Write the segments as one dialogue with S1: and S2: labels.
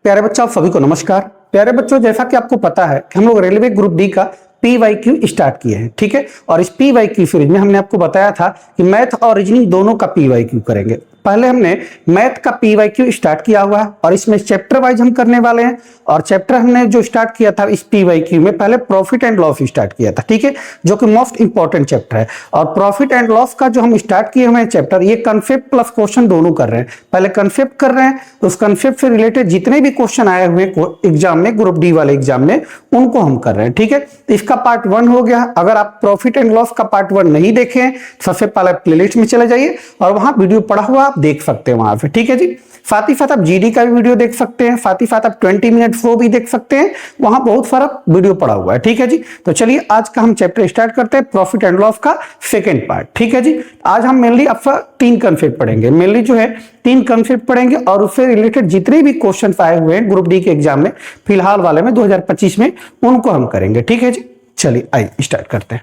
S1: प्यारे बच्चों, आप सभी को नमस्कार। प्यारे बच्चों, जैसा कि आपको पता है कि हम लोग रेलवे ग्रुप डी का PYQ स्टार्ट किए हैं, ठीक है। और इस PYQ सीरीज में हमने आपको बताया था कि मैथ और रीजनिंग दोनों का PYQ करेंगे। पहले हमने मैथ का PYQ स्टार्ट किया हुआ है और इसमें चैप्टर वाइज हम करने वाले हैं। और चैप्टर हमने जो स्टार्ट किया था इस PYQ में, पहले प्रॉफिट एंड लॉस स्टार्ट किया था, ठीक है, जो कि मोस्ट इंपॉर्टेंट चैप्टर है। और प्रॉफिट एंड लॉस का जो हम स्टार्ट किए हुए हैं चैप्टर, ये कंसेप्ट प्लस क्वेश्चन दोनों कर रहे हैं। पहले कंसेप्ट कर रहे हैं, उस कंसेप्ट से रिलेटेड जितने भी क्वेश्चन आए हुए एग्जाम में, ग्रुप डी वाले एग्जाम में, उनको हम कर रहे हैं, ठीक है। इसका पार्ट 1 हो गया। अगर आप प्रॉफिट एंड लॉस का पार्ट 1 नहीं देखे, सबसे पहले प्लेलिस्ट में चले जाइए और वहां वीडियो पड़ा हुआ आप देख सकते हैं वहां पे, ठीक है जी। साथ ही साथ आप जीडी का भी वीडियो देख सकते हैं, साथ ही साथ आप 20 मिनट फ्लो भी देख सकते हैं, वहां बहुत सारा वीडियो पड़ा हुआ है, ठीक है जी। तो चलिए आज का हम चैप्टर स्टार्ट करते हैं, प्रॉफिट एंड लॉस का सेकंड पार्ट, ठीक है जी। आज हम मेनली आपका 3 कंसेप्ट पढ़ेंगे, मेनली जो है 3 कंसेप्ट पढ़ेंगे और उससे रिलेटेड जितने भी क्वेश्चन आए हुए हैं ग्रुप डी के एग्जाम में, फिलहाल वाले में 2025 में, उनको हम करेंगे, ठीक है जी। चलिए आइए स्टार्ट करते हैं।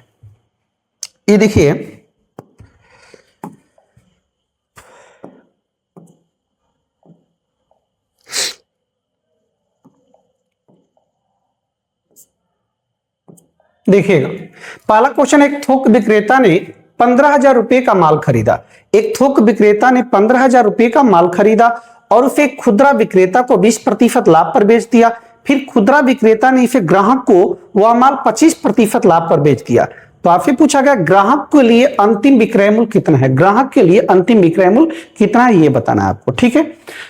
S1: ये देखिए, देखिएगा, पहला क्वेश्चन, एक थोक विक्रेता ने 15,000 रुपए का माल खरीदा। एक थोक विक्रेता ने 15,000 रुपए का माल खरीदा और उसे खुदरा विक्रेता को 20% लाभ पर बेच दिया। फिर खुदरा विक्रेता ने इसे ग्राहक को वह माल 25% लाभ पर बेच दिया। तो आपसे पूछा गया ग्राहक के लिए अंतिम विक्रय मूल्य कितना है, ग्राहक के लिए अंतिम विक्रय मूल्य कितना है, ये बताना है आपको, ठीक है।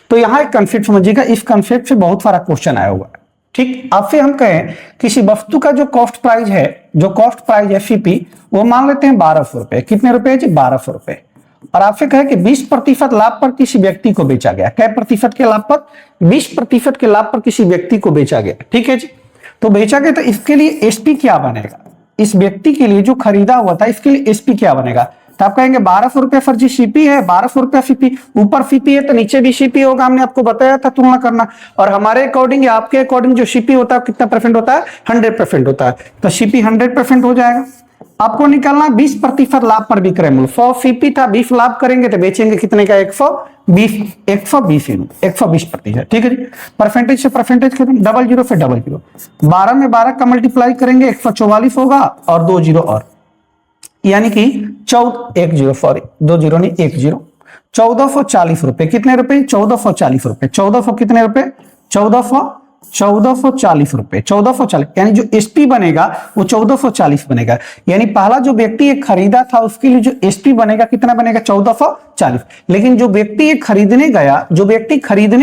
S1: तो यहां एक कंसेप्ट समझिएगा, इस कंसेप्ट से बहुत सारा क्वेश्चन आया हुआ है, ठीक। आपसे हम कहें किसी वस्तु का जो कॉस्ट प्राइस है, जो कॉस्ट प्राइस है सीपी, वो मान लेते हैं 1200 रुपए। कितने रुपए जी? 1200 रुपए। और आपसे कहे कि 20% लाभ पर किसी व्यक्ति को बेचा गया। क्या प्रतिशत के लाभ पर? 20% के लाभ पर किसी व्यक्ति को बेचा गया, ठीक है जी। तो बेचा गया, तो इसके लिए एसपी क्या बनेगा? इस व्यक्ति के लिए जो खरीदा हुआ था, इसके लिए एसपी क्या बनेगा? तो आप कहेंगे 1200 रुपए फर जी सीपी है, 1200 रुपया सीपी, ऊपर सीपी है तो नीचे भी सीपी होगा, हमने आपको बताया था तुलना करना। और हमारे अकॉर्डिंग या आपके अकॉर्डिंग जो सीपी होता है कितना परसेंट होता है? 100% होता है। तो सीपी 100% हो जाएगा। आपको निकालना 20% लाभ पर विक्रय मूल्य। 100 सीपी था, 20 लाभ करेंगे तो बेचेंगे कितने का? 120%, ठीक है जी। परसेंटेज से परसेंटेज खत्म, डबल जीरो से डबल जीरो। 12 में 12 का मल्टीप्लाई करेंगे 144 होगा और 2 जीरो और, यानी कि 1440 रुपए। कितने रुपए? 1440 रुपए। 1400 कितने रुपए? 1440 रुपए। 1440, यानी जो एसपी बनेगा वो 1440 बनेगा। यानी पहला जो व्यक्ति ये खरीदा था उसके लिए जो एसपी बनेगा कितना बनेगा? 1440। लेकिन जो व्यक्ति ये खरीदने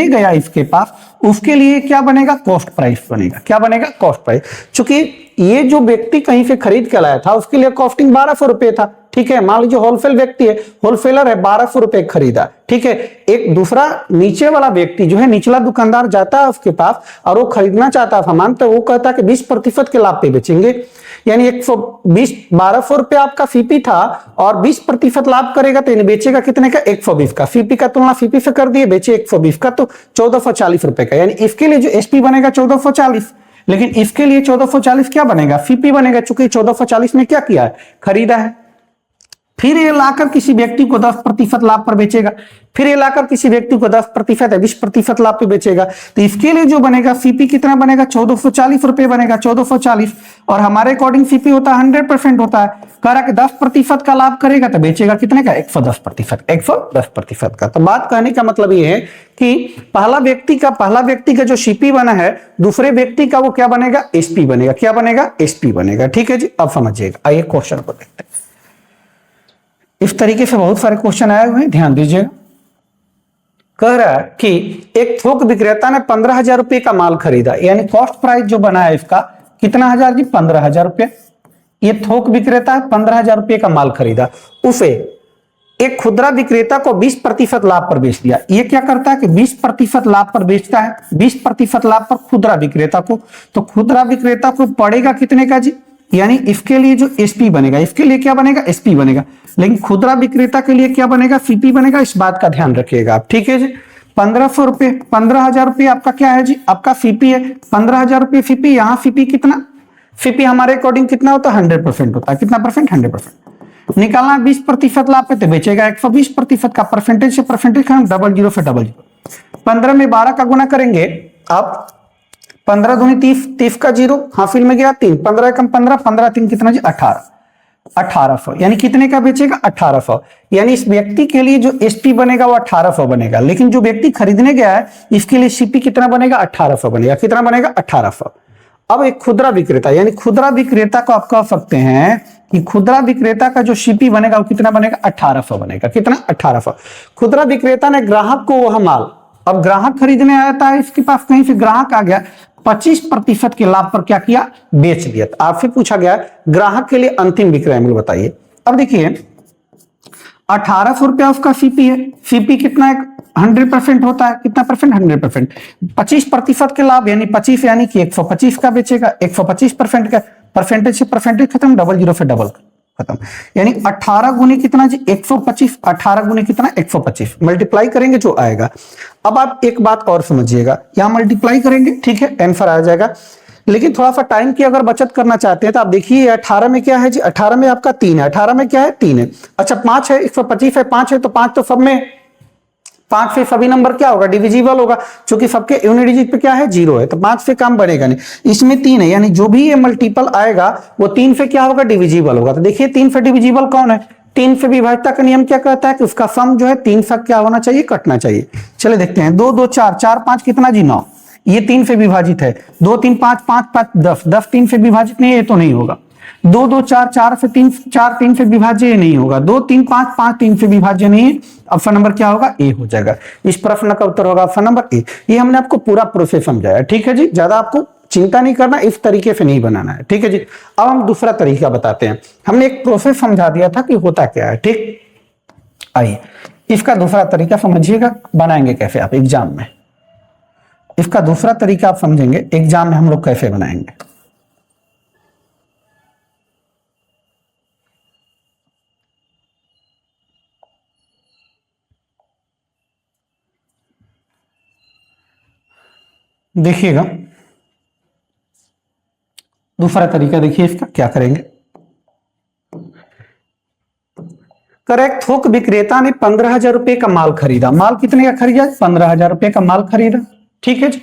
S1: गया इसके पास, उसके लिए क्या बनेगा? कॉस्ट प्राइस बनेगा। क्या बनेगा? Cost price. चूंकि ये जो व्यक्ति कहीं से खरीद के लाया था उसके लिए कॉस्टिंग 1200 रुपए था, ठीक है। मान लीजिए होलसेल व्यक्ति है, होलसेलर है, 1200 रुपए खरीदा, ठीक है। एक दूसरा नीचे वाला व्यक्ति जो है, निचला दुकानदार जाता है उसके पास और वो खरीदना चाहता है सामान, तो वो कहता है कि 20% के लाभ पे बेचेंगे। यानी 120, 1200 रुपए आपका सीपी था और 20% लाभ करेगा तो बेचेगा कितने का? 120 का। सीपी का तुलना सीपी से कर दिए, बेचे 120 का, तो 1440 रुपए का। यानी इसके लिए जो एसपी बनेगा 1440, लेकिन इसके लिए 1440 क्या बनेगा? सीपी बनेगा, चूंकि 1440 में क्या किया है? खरीदा है। फिर ये लाकर किसी व्यक्ति को 10% लाभ पर बेचेगा, फिर ये लाकर किसी व्यक्ति को 10% या 20% लाभ पे बेचेगा। तो इसके लिए जो बनेगा सीपी कितना बनेगा? 1440 रुपए बनेगा, 1440। और हमारे अकॉर्डिंग सीपी होता है 100% होता है। कह रहा कि 10% का लाभ करेगा तो बेचेगा कितने का? 110% का। तो बात कहने का मतलब ये है कि पहला व्यक्ति का जो सीपी बना है, दूसरे व्यक्ति का वो क्या बनेगा? एसपी बनेगा। क्या बनेगा? एसपी बनेगा, ठीक है जी। अब समझिएगा, आइए क्वेश्चन को देखते हैं। इस तरीके से बहुत सारे क्वेश्चन आए हुए हैं, ध्यान दीजिएगा। कह रहा है कि एक थोक विक्रेता ने 15,000 रुपए का माल खरीदा, यानी कॉस्ट प्राइस जो बना है इसका कितना हजार जी? 15,000 रुपए। ये थोक विक्रेता है, 15,000 रुपए का माल खरीदा, उसे एक खुदरा विक्रेता को 20% लाभ पर बेच दिया। ये क्या करता है कि 20% लाभ पर बेचता है, 20% लाभ पर खुदरा विक्रेता को। तो खुदरा विक्रेता को पड़ेगा कितने का जी? यानी इसके लिए जो एसपी बनेगा, इसके लिए क्या बनेगा? एसपी बनेगा। लेकिन खुदरा विक्रेता के लिए क्या बनेगा? सीपी बनेगा। इस बात का ध्यान रखिएगा आप, ठीक है जी। 1500 रुपए, 15,000 रुपए आपका क्या है जी? आपका सीपी है। 15,000 रुपए सीपी। यहाँ सीपी कितना? सीपी हमारे अकॉर्डिंग कितना होता है? 100% होता है। कितना परसेंट? 100%। निकालना 20% लाभ पे तो बेचेगा 120% का। परसेंटेज से परसेंटेज डबल जीरो से डबल जीरो। 15 में 12 का गुना करेंगे अब 15 दूनी 30, 30 का 0 हाफिल में गया 3, 15 कम 15, 15 3 कितना जी 18, 1800 यानी कितने का बेचेगा 1800। यानी इस व्यक्ति के लिए जो एसपी बनेगा वो 1800 बनेगा, लेकिन जो व्यक्ति खरीदने गया है इसके लिए सीपी कितना बनेगा 1800 बनेगा। कितना बनेगा 1800। अब एक खुदरा विक्रेता, यानी खुदरा विक्रेता को आप कह सकते हैं कि खुदरा विक्रेता का जो सीपी बनेगा वो कितना बनेगा 1800 बनेगा। कितना 1800। खुदरा विक्रेता ने ग्राहक को वह माल, अब ग्राहक खरीदने आया था, इसके पास कहीं से ग्राहक आ गया, 25% के लाभ पर क्या किया बेच दिया। तो आपसे पूछा गया ग्राहक के लिए अंतिम विक्रय मूल्य बताइए। अब देखिए 1800 रुपया उसका सीपी है, सीपी कितना है 100% होता है, कितना परसेंट 100%, 25% के लाभ यानी 25 यानी कि 125 का बेचेगा, 125% का परसेंटेज से परसेंटेज खत्म, डबल जीरो से डबल खत्म, यानी 18 गुनी कितना जी 125, 18 गुनी कितना 125, मल्टीप्लाई करेंगे जो आएगा। अब आप एक बात और समझिएगा, यहां मल्टीप्लाई करेंगे ठीक है आंसर आ जाएगा, लेकिन थोड़ा सा टाइम की अगर बचत करना चाहते हैं तो आप देखिए 18 में क्या है जी, 18 में आपका 3 है, 18 में क्या है 3 है, अच्छा 5 है, 125 है 5 है, तो 5 तो सब में 5 से सभी नंबर क्या होगा डिविजिबल होगा, क्योंकि सबके यूनिट डिजिट पे क्या है 0 है, तो 5 से काम बढ़ेगा नहीं। इसमें 3 है, यानी जो भी ये मल्टीपल आएगा वो 3 से क्या होगा डिविजिबल होगा। तो देखिए 3 से डिविजिबल कौन है, 3 से विभाज्यता का नियम क्या कहता है कि उसका सम जो है 3 से क्या होना चाहिए कटना चाहिए। चले देखते हैं 2 2 4 4 5 कितना जी 9, ये 3 से विभाजित है, 2 3 5 5 5 10 10 3 से विभाजित नहीं है, ये तो नहीं होगा। 2 2 4 4 से 3 4 3 से विभाज्य नहीं होगा, 2 3 5 5 3 से विभाज्य नहीं है। ऑप्शन नंबर क्या होगा ए हो जाएगा। इस प्रश्न का उत्तर होगा ऑप्शन नंबर ए। ये हमने आपको पूरा प्रोसेस समझाया ठीक है जी, ज्यादा आपको चिंता नहीं करना, इस तरीके से नहीं बनाना है ठीक है जी। अब हम दूसरा तरीका बताते हैं, हमने एक प्रोसेस समझा दिया था कि होता क्या है ठीक, आइए इसका दूसरा तरीका समझिएगा, बनाएंगे कैसे आप एग्जाम में, इसका दूसरा तरीका आप समझेंगे एग्जाम में हम लोग कैसे बनाएंगे। देखिएगा दूसरा तरीका, देखिए इसका क्या करेंगे। करेक्ट, थोक विक्रेता ने 15,000 रुपए का माल खरीदा, माल कितने का खरीदा 15,000 रुपए का माल खरीदा ठीक है जी।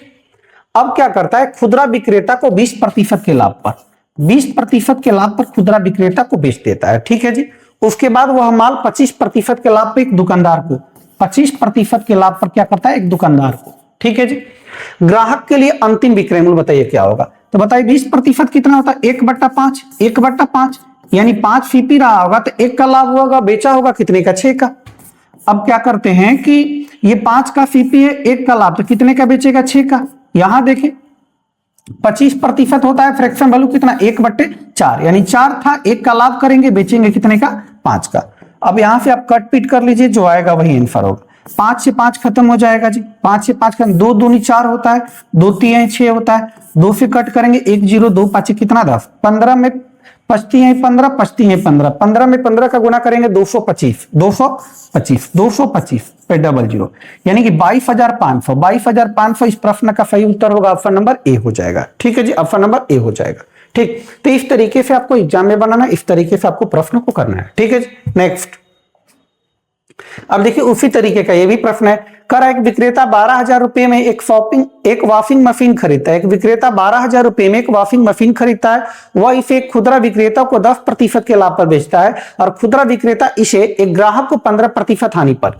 S1: अब क्या करता है खुदरा विक्रेता को 20% के लाभ पर, 20% के लाभ पर खुदरा विक्रेता को बेच देता है ठीक है जी। उसके बाद वह माल 25% के लाभ पर एक दुकानदार को, 25% के लाभ पर क्या करता है एक दुकानदार को ठीक है जी। ग्राहक के लिए अंतिम विक्रय मूल्य बताइए क्या होगा, तो बताइए 20% कितना होता है 1/5, 1/5 यानी 5 सीपी रहा होगा तो 1 का लाभ होगा, बेचा होगा कितने का 6 का। अब क्या करते हैं कि ये 5 का सीपी है, 1 का लाभ तो कितने का बेचेगा 6 का। यहां देखिए 25% होता है फ्रैक्शन वैल्यू कितना 1/4, यानी 4 था, 1 का लाभ करेंगे बेचेंगे कितने का 5 का। अब यहां से आप कट पीट कर लीजिए, जो आएगा वही आंसर होगा। 5 से 5 खत्म हो जाएगा जी, 5 से 5 खत्म, 2 दूनी 4 होता है, 2 3 6 होता है, 2 से कट करेंगे 1 0, 2 5 कितना 10, 15 में 5 है 15, 5 है 15, 15 में 15 का गुना करेंगे 225, 225 225 पे डबल जीरो, यानी कि 22,500, 22,500 इस प्रश्न का सही उत्तर होगा, ऑप्शन नंबर ए हो जाएगा ठीक है जी, ऑप्शन नंबर ए हो जाएगा ठीक। तो इस तरीके से आपको एग्जाम में बनाना, इस तरीके से आपको प्रश्न को करना है ठीक है जी। नेक्स्ट अब देखिए उसी तरीके का ये भी प्रश्न है, कर एक विक्रेता 12,000 रुपए में एक वॉशिंग मशीन खरीदता है, एक विक्रेता 12,000 रुपए में एक वॉशिंग मशीन खरीदता है, वह इसे एक खुदरा विक्रेता को 10% के लाभ पर बेचता है और खुदरा विक्रेता इसे एक ग्राहक को 15% हानि पर।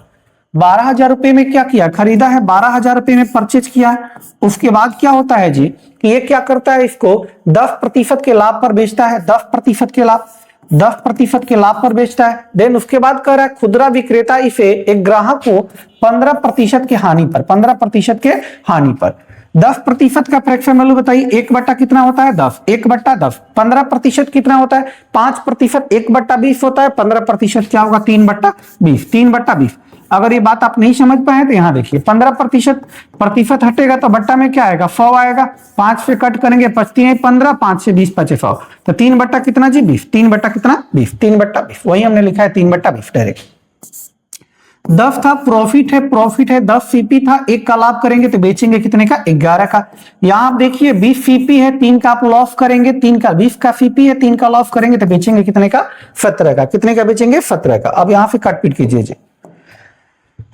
S1: 12,000 रुपए में क्या किया खरीदा है, 12,000 रुपए में परचेज किया है, उसके बाद क्या होता है जी कि ये क्या करता है इसको 10% के लाभ पर बेचता है, 10% के लाभ, 10% के लाभ पर बेचता है। देन उसके बाद कह रहा है खुदरा विक्रेता इसे एक ग्राहक को 15% के हानि पर, 15% के हानि पर। 10% का फ्रैक्शन वैल्यू बताइए, 1 कितना होता है 10, 1/10, 15% कितना होता है 5%, 1/20 होता है, 15% क्या होगा 3/20, 3/20। अगर ये बात आप नहीं समझ पाए तो यहां देखिए 15% हटेगा तो बट्टा में क्या आएगा 100 आएगा, 5 से कट करेंगे 5 है 15, 5 से 20 5 100, तो 3 कितना जी 20, 3 कितना 20, 3/20, वही हमने लिखा है 3/20 डायरेक्ट। 10 था प्रॉफिट है 10 सीपी था, 1 का लाभ करेंगे तो बेचेंगे कितने का 11 का। यहां आप देखिए 20 सीपी है, 3 का आप लॉस करेंगे, 3 का 20 का सीपी है, 3 का लॉस करेंगे तो बेचेंगे कितने का 17 का, कितने का बेचेंगे 17 का। अब यहां से कट पीट कीजिए जी,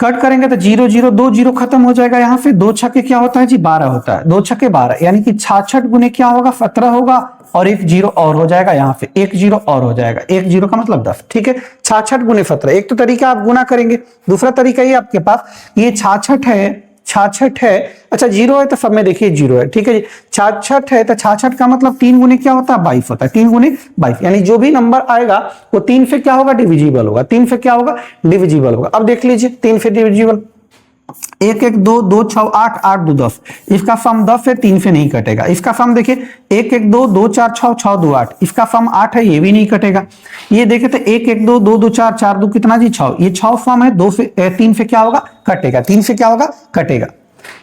S1: कट करेंगे तो 0 0 2 0 खत्म हो जाएगा। यहाँ पे 2 छक्के क्या होता है जी 12 होता है, 2 छक्के 12 यानी कि 66 गुने क्या होगा 17 होगा और एक 0 और हो जाएगा, यहाँ पे एक 0 और हो जाएगा, एक 0 का मतलब 10। ठीक है, 66 गुने 17। एक तो तरीका आप गुना करेंगे, दूसरा तरीका ये आपके पास ये 66 है, 66 है, अच्छा 0 है तो सब में देखिए 0 है। ठीक है जी, 66 है तो 66 का मतलब 3 गुने क्या होता है 22 होता है, 3 गुने 22 यानी जो भी नंबर आएगा वो 3 से क्या होगा डिविजिबल होगा, 3 से क्या होगा डिविजिबल होगा। अब देख लीजिए 3 से डिविजिबल 1 1 2 2 6 8 8 2 10, इसका सम 10 है, 3 से नहीं कटेगा। इसका सम देखिए 1 1 2 2 4 6 6 2 8, इसका सम 8 है, ये भी नहीं कटेगा। ये देखे तो 1 1 2 2 2 4 4 2 कितना जी 6, ये 6 सम है, 2 से 3 से क्या होगा कटेगा, 3 से क्या होगा कटेगा।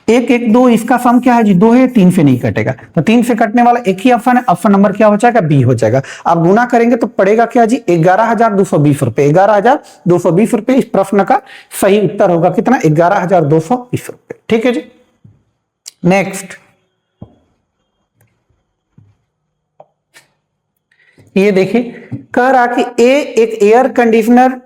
S1: 1 1 2 इसका सम क्या है जी 2 है, 3 से नहीं कटेगा, तो 3 से कटने वाला एक ही ऑप्शन है, ऑप्शन नंबर क्या हो जाएगा बी हो जाएगा। आप गुना करेंगे तो पड़ेगा क्या जी 11,220 रुपए, 11,220 रुपए इस प्रश्न का सही उत्तर होगा कितना 11,220 रुपए। ठीक है जी, नेक्स्ट ये देखिए कह रहा कि ए एक एयर कंडीशनर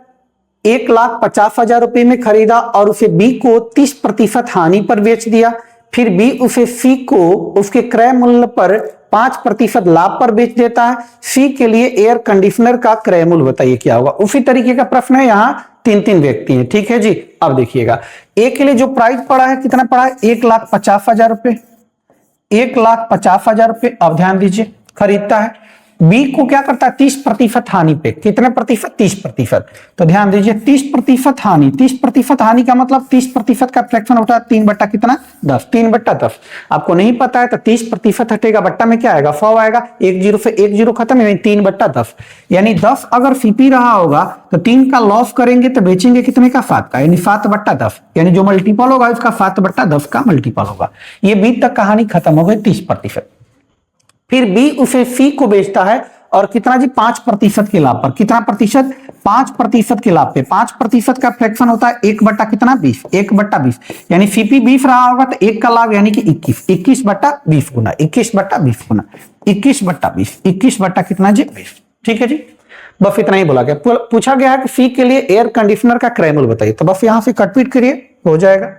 S1: 1,50,000 रुपए में खरीदा और उसे बी को 30% हानि पर बेच दिया, फिर बी उसे सी को उसके क्रय मूल्य पर 5% लाभ पर बेच देता है। सी के लिए एयर कंडीशनर का क्रय मूल्य बताइए क्या होगा। उसी तरीके का प्रश्न है, यहाँ 3 व्यक्ति हैं। ठीक है जी, अब देखिएगा ए के लिए जो प्राइस पड़ा है कितना पड़ा है 1,50,000 रुपए, 1,50,000 रुपए। अब ध्यान दीजिए खरीदता है, बी को क्या करता है 30% हानि पे, कितने प्रतिशत 30%। तो ध्यान दीजिए 30% हानि, 30% हानि का मतलब 30% का फ्रैक्शन होता है 3 बट्टा कितना 10, 3 बट्टा 10। आपको नहीं पता है तो 30% हटेगा, बट्टा में क्या आएगा 100 आएगा, 1 0 से 1 0 खत्म, यानी 3 बट्टा 10। यानी 10 अगर सीपी रहा होगा तो 3 का लॉस करेंगे तो बेचेंगे कितने का 7 का, यानी 7 बट्टा 10, यानी जो मल्टीपल होगा इसका 7 बट्टा 10 का मल्टीपल होगा। ये बी तक कहानी खत्म हो गई 30%। फिर बी उसे सी को बेचता है और कितना जी 5% के लाभ पर, कितना प्रतिशत 5% के लाभ पे। 5% का फ्रैक्शन होता है 1 बट्टा कितना 20, 1 बट्टा 20, यानी सीपी 20 रहा होगा तो 1 का लाभ यानी कि 21, 21 बट्टा 20 गुना, 21 बट्टा 20 गुना, 21 बट्टा 20, 21 बट्टा कितना जी 20। ठीक है जी, बस इतना ही बोला गया। पूछा गया है कि सी के लिए एयर कंडीशनर का क्रय मूल्य बताइए, तो बस यहां से कटपीट करिए हो जाएगा।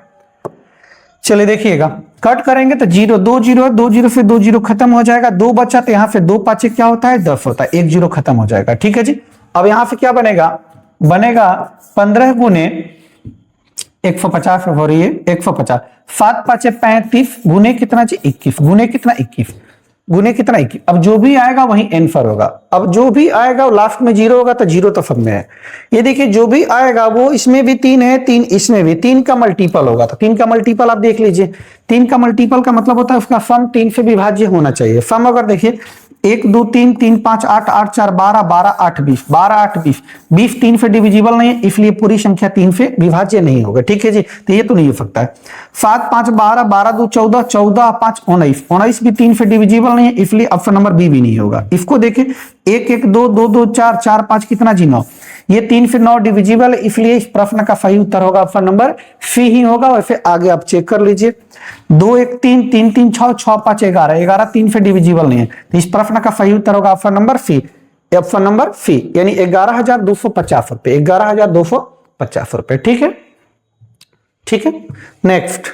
S1: चलिए देखिएगा कट करेंगे तो 0 2 0 2 0 से 2 0 खत्म हो जाएगा, 2 बचा तो यहाँ से 2 5 क्या होता है 10 होता है, 1 0 खत्म हो जाएगा। ठीक है जी, अब यहाँ से क्या बनेगा, बनेगा 15 गुने 150 हो रही है 150, 7 5 35 गुने कितना जी 21, गुने कितना 21, गुने कितना 21। अब जो भी आएगा वही आंसर होगा। अब जो भी आएगा लास्ट में 0 होगा तो 0 तो सब में है। ये देखिए जो भी आएगा वो इसमें भी 3 है, 3 इसमें भी, 3 का मल्टीपल होगा तो 3 का मल्टीपल आप देख लीजिए, 3 का मल्टीपल का मतलब होता है उसका सम 3 से विभाज्य होना चाहिए। सम अगर देखिए 1 2 3 3 5 8 8 4 12 12 8 20, 12 8 20, 20 3 से डिविजिबल नहीं है इसलिए पूरी संख्या 3 से विभाज्य नहीं होगा। ठीक है जी, तो ये तो नहीं हो सकता है। 7 5 12 12 2 14 14 5 19, 19 भी 3 से डिविजिबल नहीं है इसलिए ऑप्शन नंबर बी भी नहीं होगा। इसको देखें 1 1 2 2 2 4 4 5 कितना जी 9, ये 3 से 9 डिविजिबल है इसलिए इस प्रश्न का सही उत्तर होगा ऑप्शन नंबर सी ही होगा। वैसे आगे आप चेक कर लीजिए 2 1 3 3 3 6 6 5 11, 11 3 से डिविजिबल नहीं है तो इस प्रश्न का सही उत्तर होगा option number C, option number C, यानी 11,250 रुपए, 11,250 रुपए। ठीक है, ठीक है। नेक्स्ट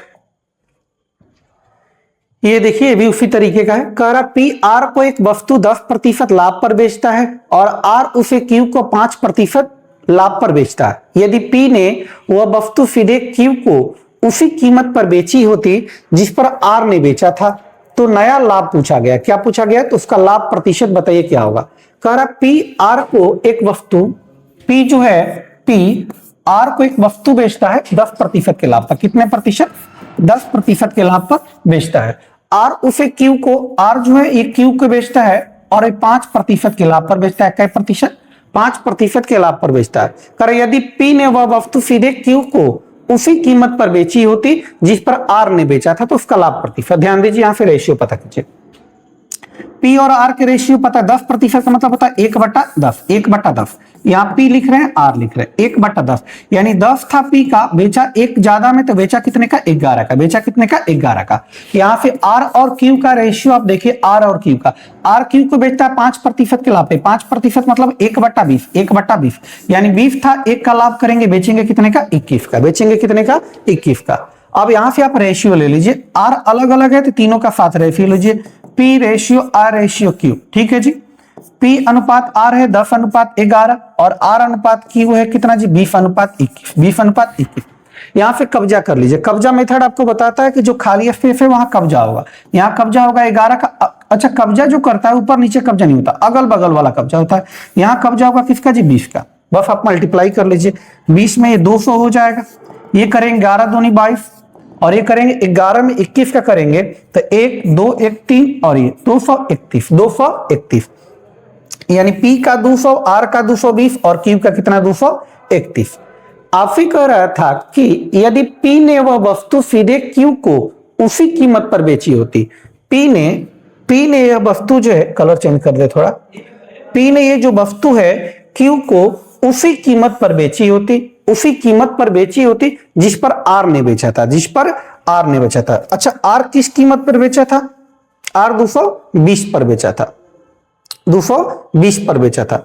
S1: ये देखिए ये भी उसी तरीके का है, कह रहा पी आर को एक वस्तु 10% लाभ पर बेचता है और आर उसे क्यू को 5% लाभ पर बेचता है। यदि पी ने वह वस्तु सीधे क्यू को उसी कीमत पर बेची होती जिस पर आर ने बेचा था तो नया लाभ पूछा गया। क्या पूछा गया, तो उसका लाभ प्रतिशत बताइए क्या होगा। कह रहा पी आर को एक वस्तु, पी जो है पी आर को एक वस्तु बेचता है 10% के लाभ पर, कितने प्रतिशत 10% के लाभ पर बेचता है। आर उसे क्यू को, आर जो है ये क्यू को बेचता है और ये 5% के लाभ पर बेचता है। क्या प्रतिशत 5% के लाभ पर बेचता है। कर यदि पी ने वह वस्तु सीधे क्यू को उसी कीमत पर बेची होती जिस पर आर ने बेचा था तो उसका लाभ प्रतिशत। ध्यान दीजिए यहां से रेशियो पता कीजिए, पी और आर के रेशियो पता 10% का मतलब होता है 1/10, 1/10 यहाँ P लिख रहे हैं, R लिख रहे हैं, 1/10, यानी 10 था P का, बेचा एक ज्यादा में, तो बेचा कितने का? 11 का। बेचा कितने का? 11 का। यहाँ पे R और Q का रेशियो आप देखिए, R और Q का, R Q को बेचता है 5% के लाभ पे, 5% मतलब 1/20, 1/20, यानी 20 था, 1 का लाभ करेंगे, बेचेंगे कितने का? 21 का। बेचेंगे कितने का? 21 का। अब यहाँ से आप रेशियो ले लीजिए, R अलग अलग है तो तीनों का साथ रेशियो लीजिए, P ratio R ratio Q, ठीक है जी। P अनुपात R है 10/11 और R अनुपात Q है कितना जी? 20/21, 20/21। यहां से कब्जा कर लीजिए। कब्जा मेथड आपको बताता है कि जो खाली स्पेस है वहां कब्जा होगा। यहाँ कब्जा होगा 11 का। अच्छा, कब्जा जो करता है ऊपर नीचे कब्जा नहीं होता, अगल बगल वाला कब्जा होता है। यहाँ कब्जा होगा किसका जी? 20 का। बस आप मल्टीप्लाई कर लीजिए, 20 में ये 200 हो जाएगा, ये करेंगे 11 दूनी 22 और ये करेंगे 11 में 21 का करेंगे तो 1 2 1 3 और ये 231, 231, यानी P का 200, R का 220 और Q का कितना? 231। आपसे कह रहा था कि यदि P ने वह वस्तु सीधे Q को उसी कीमत पर बेची होती, P ने यह वस्तु जो है, कलर चेंज कर दे थोड़ा, P ने ये जो वस्तु है Q को उसी कीमत पर बेची होती, उसी कीमत पर बेची होती जिस पर R ने बेचा था, जिस पर R ने बेचा था। अच्छा, R किस कीमत पर बेचा था? R 220 पर बेचा था, 220 पर बेचा था।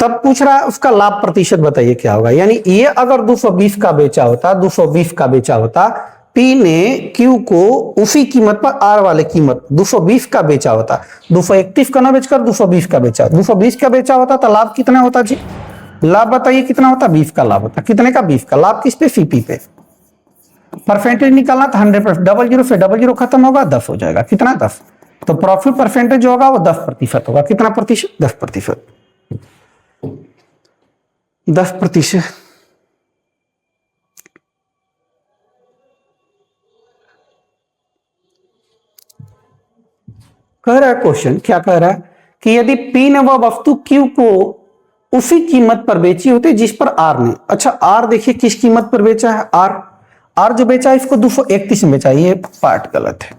S1: तब पूछ रहा है उसका लाभ प्रतिशत बताइए क्या होगा। यानी ये अगर 220 का बेचा होता, 220 का बेचा होता, P ने Q को उसी कीमत पर R वाले कीमत 220 का बेचा होता, 231 का ना बेचकर 220 का बेचा, 220 का बेचा होता तो लाभ कितना होता जी? लाभ बताइए कितना होता? 20 का लाभ होता। कितने का? 20 का। लाभ किस पे? CP पे। परसेंटेज निकालना था 100%, 00 से 00 खत्म होगा, 10 हो जाएगा। कितना? 10। तो प्रॉफिट परसेंटेज होगा वो 10% होगा। कितना प्रतिशत? 10%। 10%। कह रहा है क्वेश्चन, क्या कह रहा है कि यदि P ने वह वस्तु Q को उसी कीमत पर बेची होती जिस पर R ने, अच्छा R देखिए किस कीमत पर बेचा है? R जो बेचा है इसको 231 में बेचा, ये पार्ट गलत है।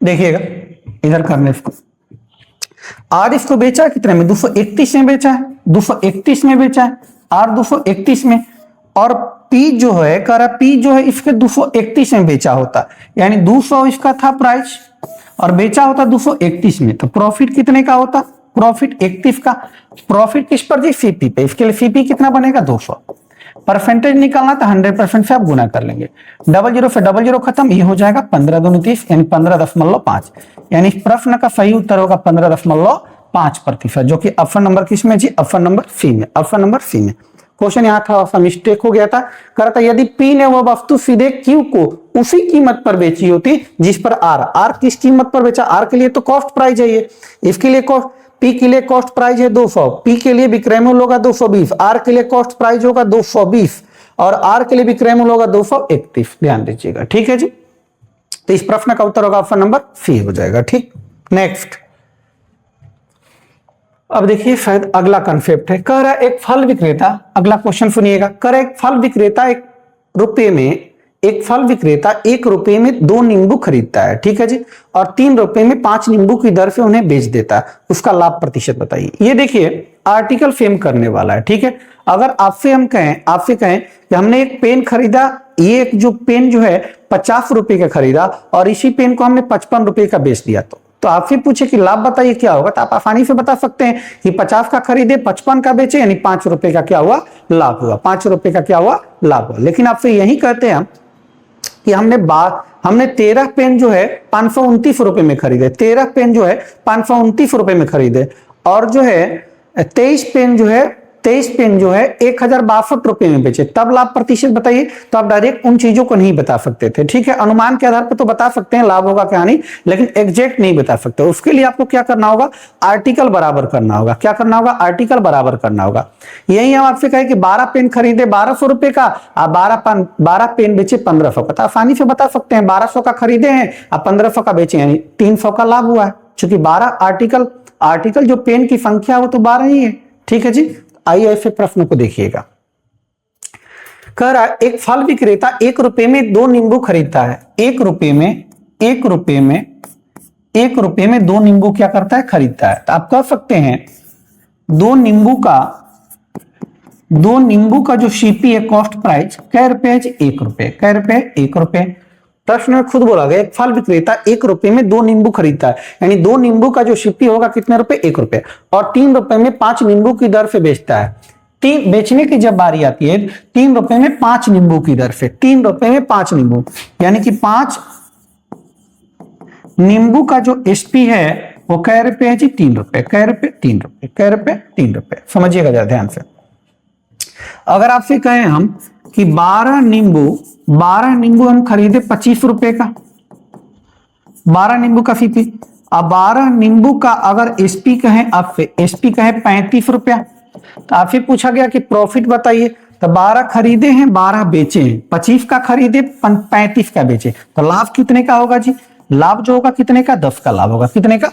S1: देखिएगा इधर करने इसको, R इसको बेचा कितने में? 231 में बेचा है, 231 में बेचा है R 231 में, और P जो है कह रहा P जो है इसके 231 में बेचा होता, यानी 200 इसका था प्राइस और बेचा होता 231 में, तो प्रॉफिट कितने का होता? प्रॉफिट 31 का। प्रॉफिट किस पर जी? CP पे। इसके लिए CP कितना बनेगा? 200। परसेंटेज निकालना तो 100% से आप गुना कर लेंगे, 00 से 00 खत्म, ये हो जाएगा 15 दूनी 30, यानी 15.5, यानी इस प्रश्न का सही उत्तर होगा 15.5%, जो कि ऑप्शन नंबर किस में जी? ऑप्शन नंबर सी में। ऑप्शन नंबर सी में। क्वेश्चन यहाँ था, मिस्टेक हो गया था। कह रहा था यदि P ने वह वस्तु सीधे Q को उसी कीमत पर बेची होती जिस पर R किस कीमत पर बेचा? R के लिए तो कॉस्ट प्राइस है ये, इसके लिए कॉस्ट, P के लिए कॉस्ट प्राइस है 200, P के लिए विक्रय मूल्य होगा 220, R के लिए कॉस्ट प्राइस होगा 220 और R के लिए विक्रय मूल्य होगा 231। ध्यान दीजिएगा, ठीक है जी। तो इस प्रश्न का उत्तर होगा ऑप्शन नंबर सी हो जाएगा। ठीक, नेक्स्ट। अब देखिए शायद अगला कंसेप्ट है। कह रहा है एक फल विक्रेता, अगला क्वेश्चन सुनिएगा। कह रहा है एक फल विक्रेता एक रुपए में 2 नींबू खरीदता है, ठीक है जी, और 3 रुपए में 5 नींबू की दर से उन्हें बेच देता है। उसका लाभ प्रतिशत बताइए। ये देखिए आर्टिकल फ्रेम करने वाला है, ठीक है। अगर आपसे कहें कि हमने एक पेन खरीदा, ये एक जो पेन जो है 50 रुपए का खरीदा और इसी पेन को हमने 55 रुपए का बेच दिया, तो आपसे पूछे कि लाभ बताइए क्या होगा, तो आप आसानी से बता सकते हैं कि 50 का खरीदे 55 का बेचे, यानी 5 रुपए का क्या हुआ? लाभ हुआ। 5 रुपए का क्या हुआ? लाभ हुआ। लेकिन आपसे यही कहते हैं कि हमने 13 पेन जो है 529 रुपए में खरीदे, 13 पेन जो है 529 रुपए में खरीदे, और जो है 23 पेन जो है 1062 रुपए में बेचे, तब लाभ प्रतिशत बताइए। तो आप डायरेक्ट उन चीजों को नहीं बता सकते थे, ठीक है। अनुमान के आधार पर तो बता सकते हैं लाभ होगा क्या नहीं, लेकिन एग्जैक्ट नहीं बता सकते। उसके लिए आपको क्या करना होगा? आर्टिकल बराबर करना होगा। क्या करना होगा? आर्टिकल बराबर करना होगा। यही हम आपसे कहे कि 12 पेन खरीदे 1200 रुपए का, आप 12 पेन बेचे 1500 का, तो आसानी से बता सकते हैं 1200 का खरीदे हैं आप 1500 का बेचे, यानी 300 का लाभ हुआ है। चूंकि 12 आर्टिकल जो पेन की संख्या वो तो 12 ही है, ठीक है जी। आइए ऐसे प्रश्न को देखिएगा। कह रहा है एक फल विक्रेता 1 रुपए में 2 नींबू खरीदता है। 1 रुपए में 1 रुपए में 2 नींबू क्या करता है, खरीदता है। तो आप कह सकते हैं 2 नींबू का जो सीपी है कॉस्ट प्राइस कै रुपए है, 1 रुपए। कै रुपए, 1 रुपए। प्रश्न में खुद बोला गया एक फल विक्रेता 1 रुपए में 2 नींबू खरीदता है, यानी 2 नींबू का जो सीपी होगा कितने रुपए, 1 रुपए, और 3 रुपए में 5 नींबू की दर से बेचता है। बेचने की जब बारी आती है 3 रुपए में 5 नींबू की दर से, 3 रुपए में 5 नींबू, यानी कि 5 नींबू का जो एसपी है वो कै रुपए है जी, 3 रुपए। कै रुपए, 3 रुपए। कै रुपए, 3 रुपए। समझिएगा जरा ध्यान से। अगर आपसे कहें हम कि 12 नींबू हम खरीदे 25 रुपए का, 12 नींबू का सीपी। अब 12 नींबू का अगर एसपी कहें, आपसे एसपी कहें 35 रुपया, तो आपसे पूछा गया कि प्रॉफिट बताइए। तो 12 खरीदे हैं, 12 बेचे हैं, 25 का खरीदे, 35 का बेचे, तो लाभ कितने का होगा जी? लाभ जो होगा कितने का, 10 का लाभ होगा। कितने का,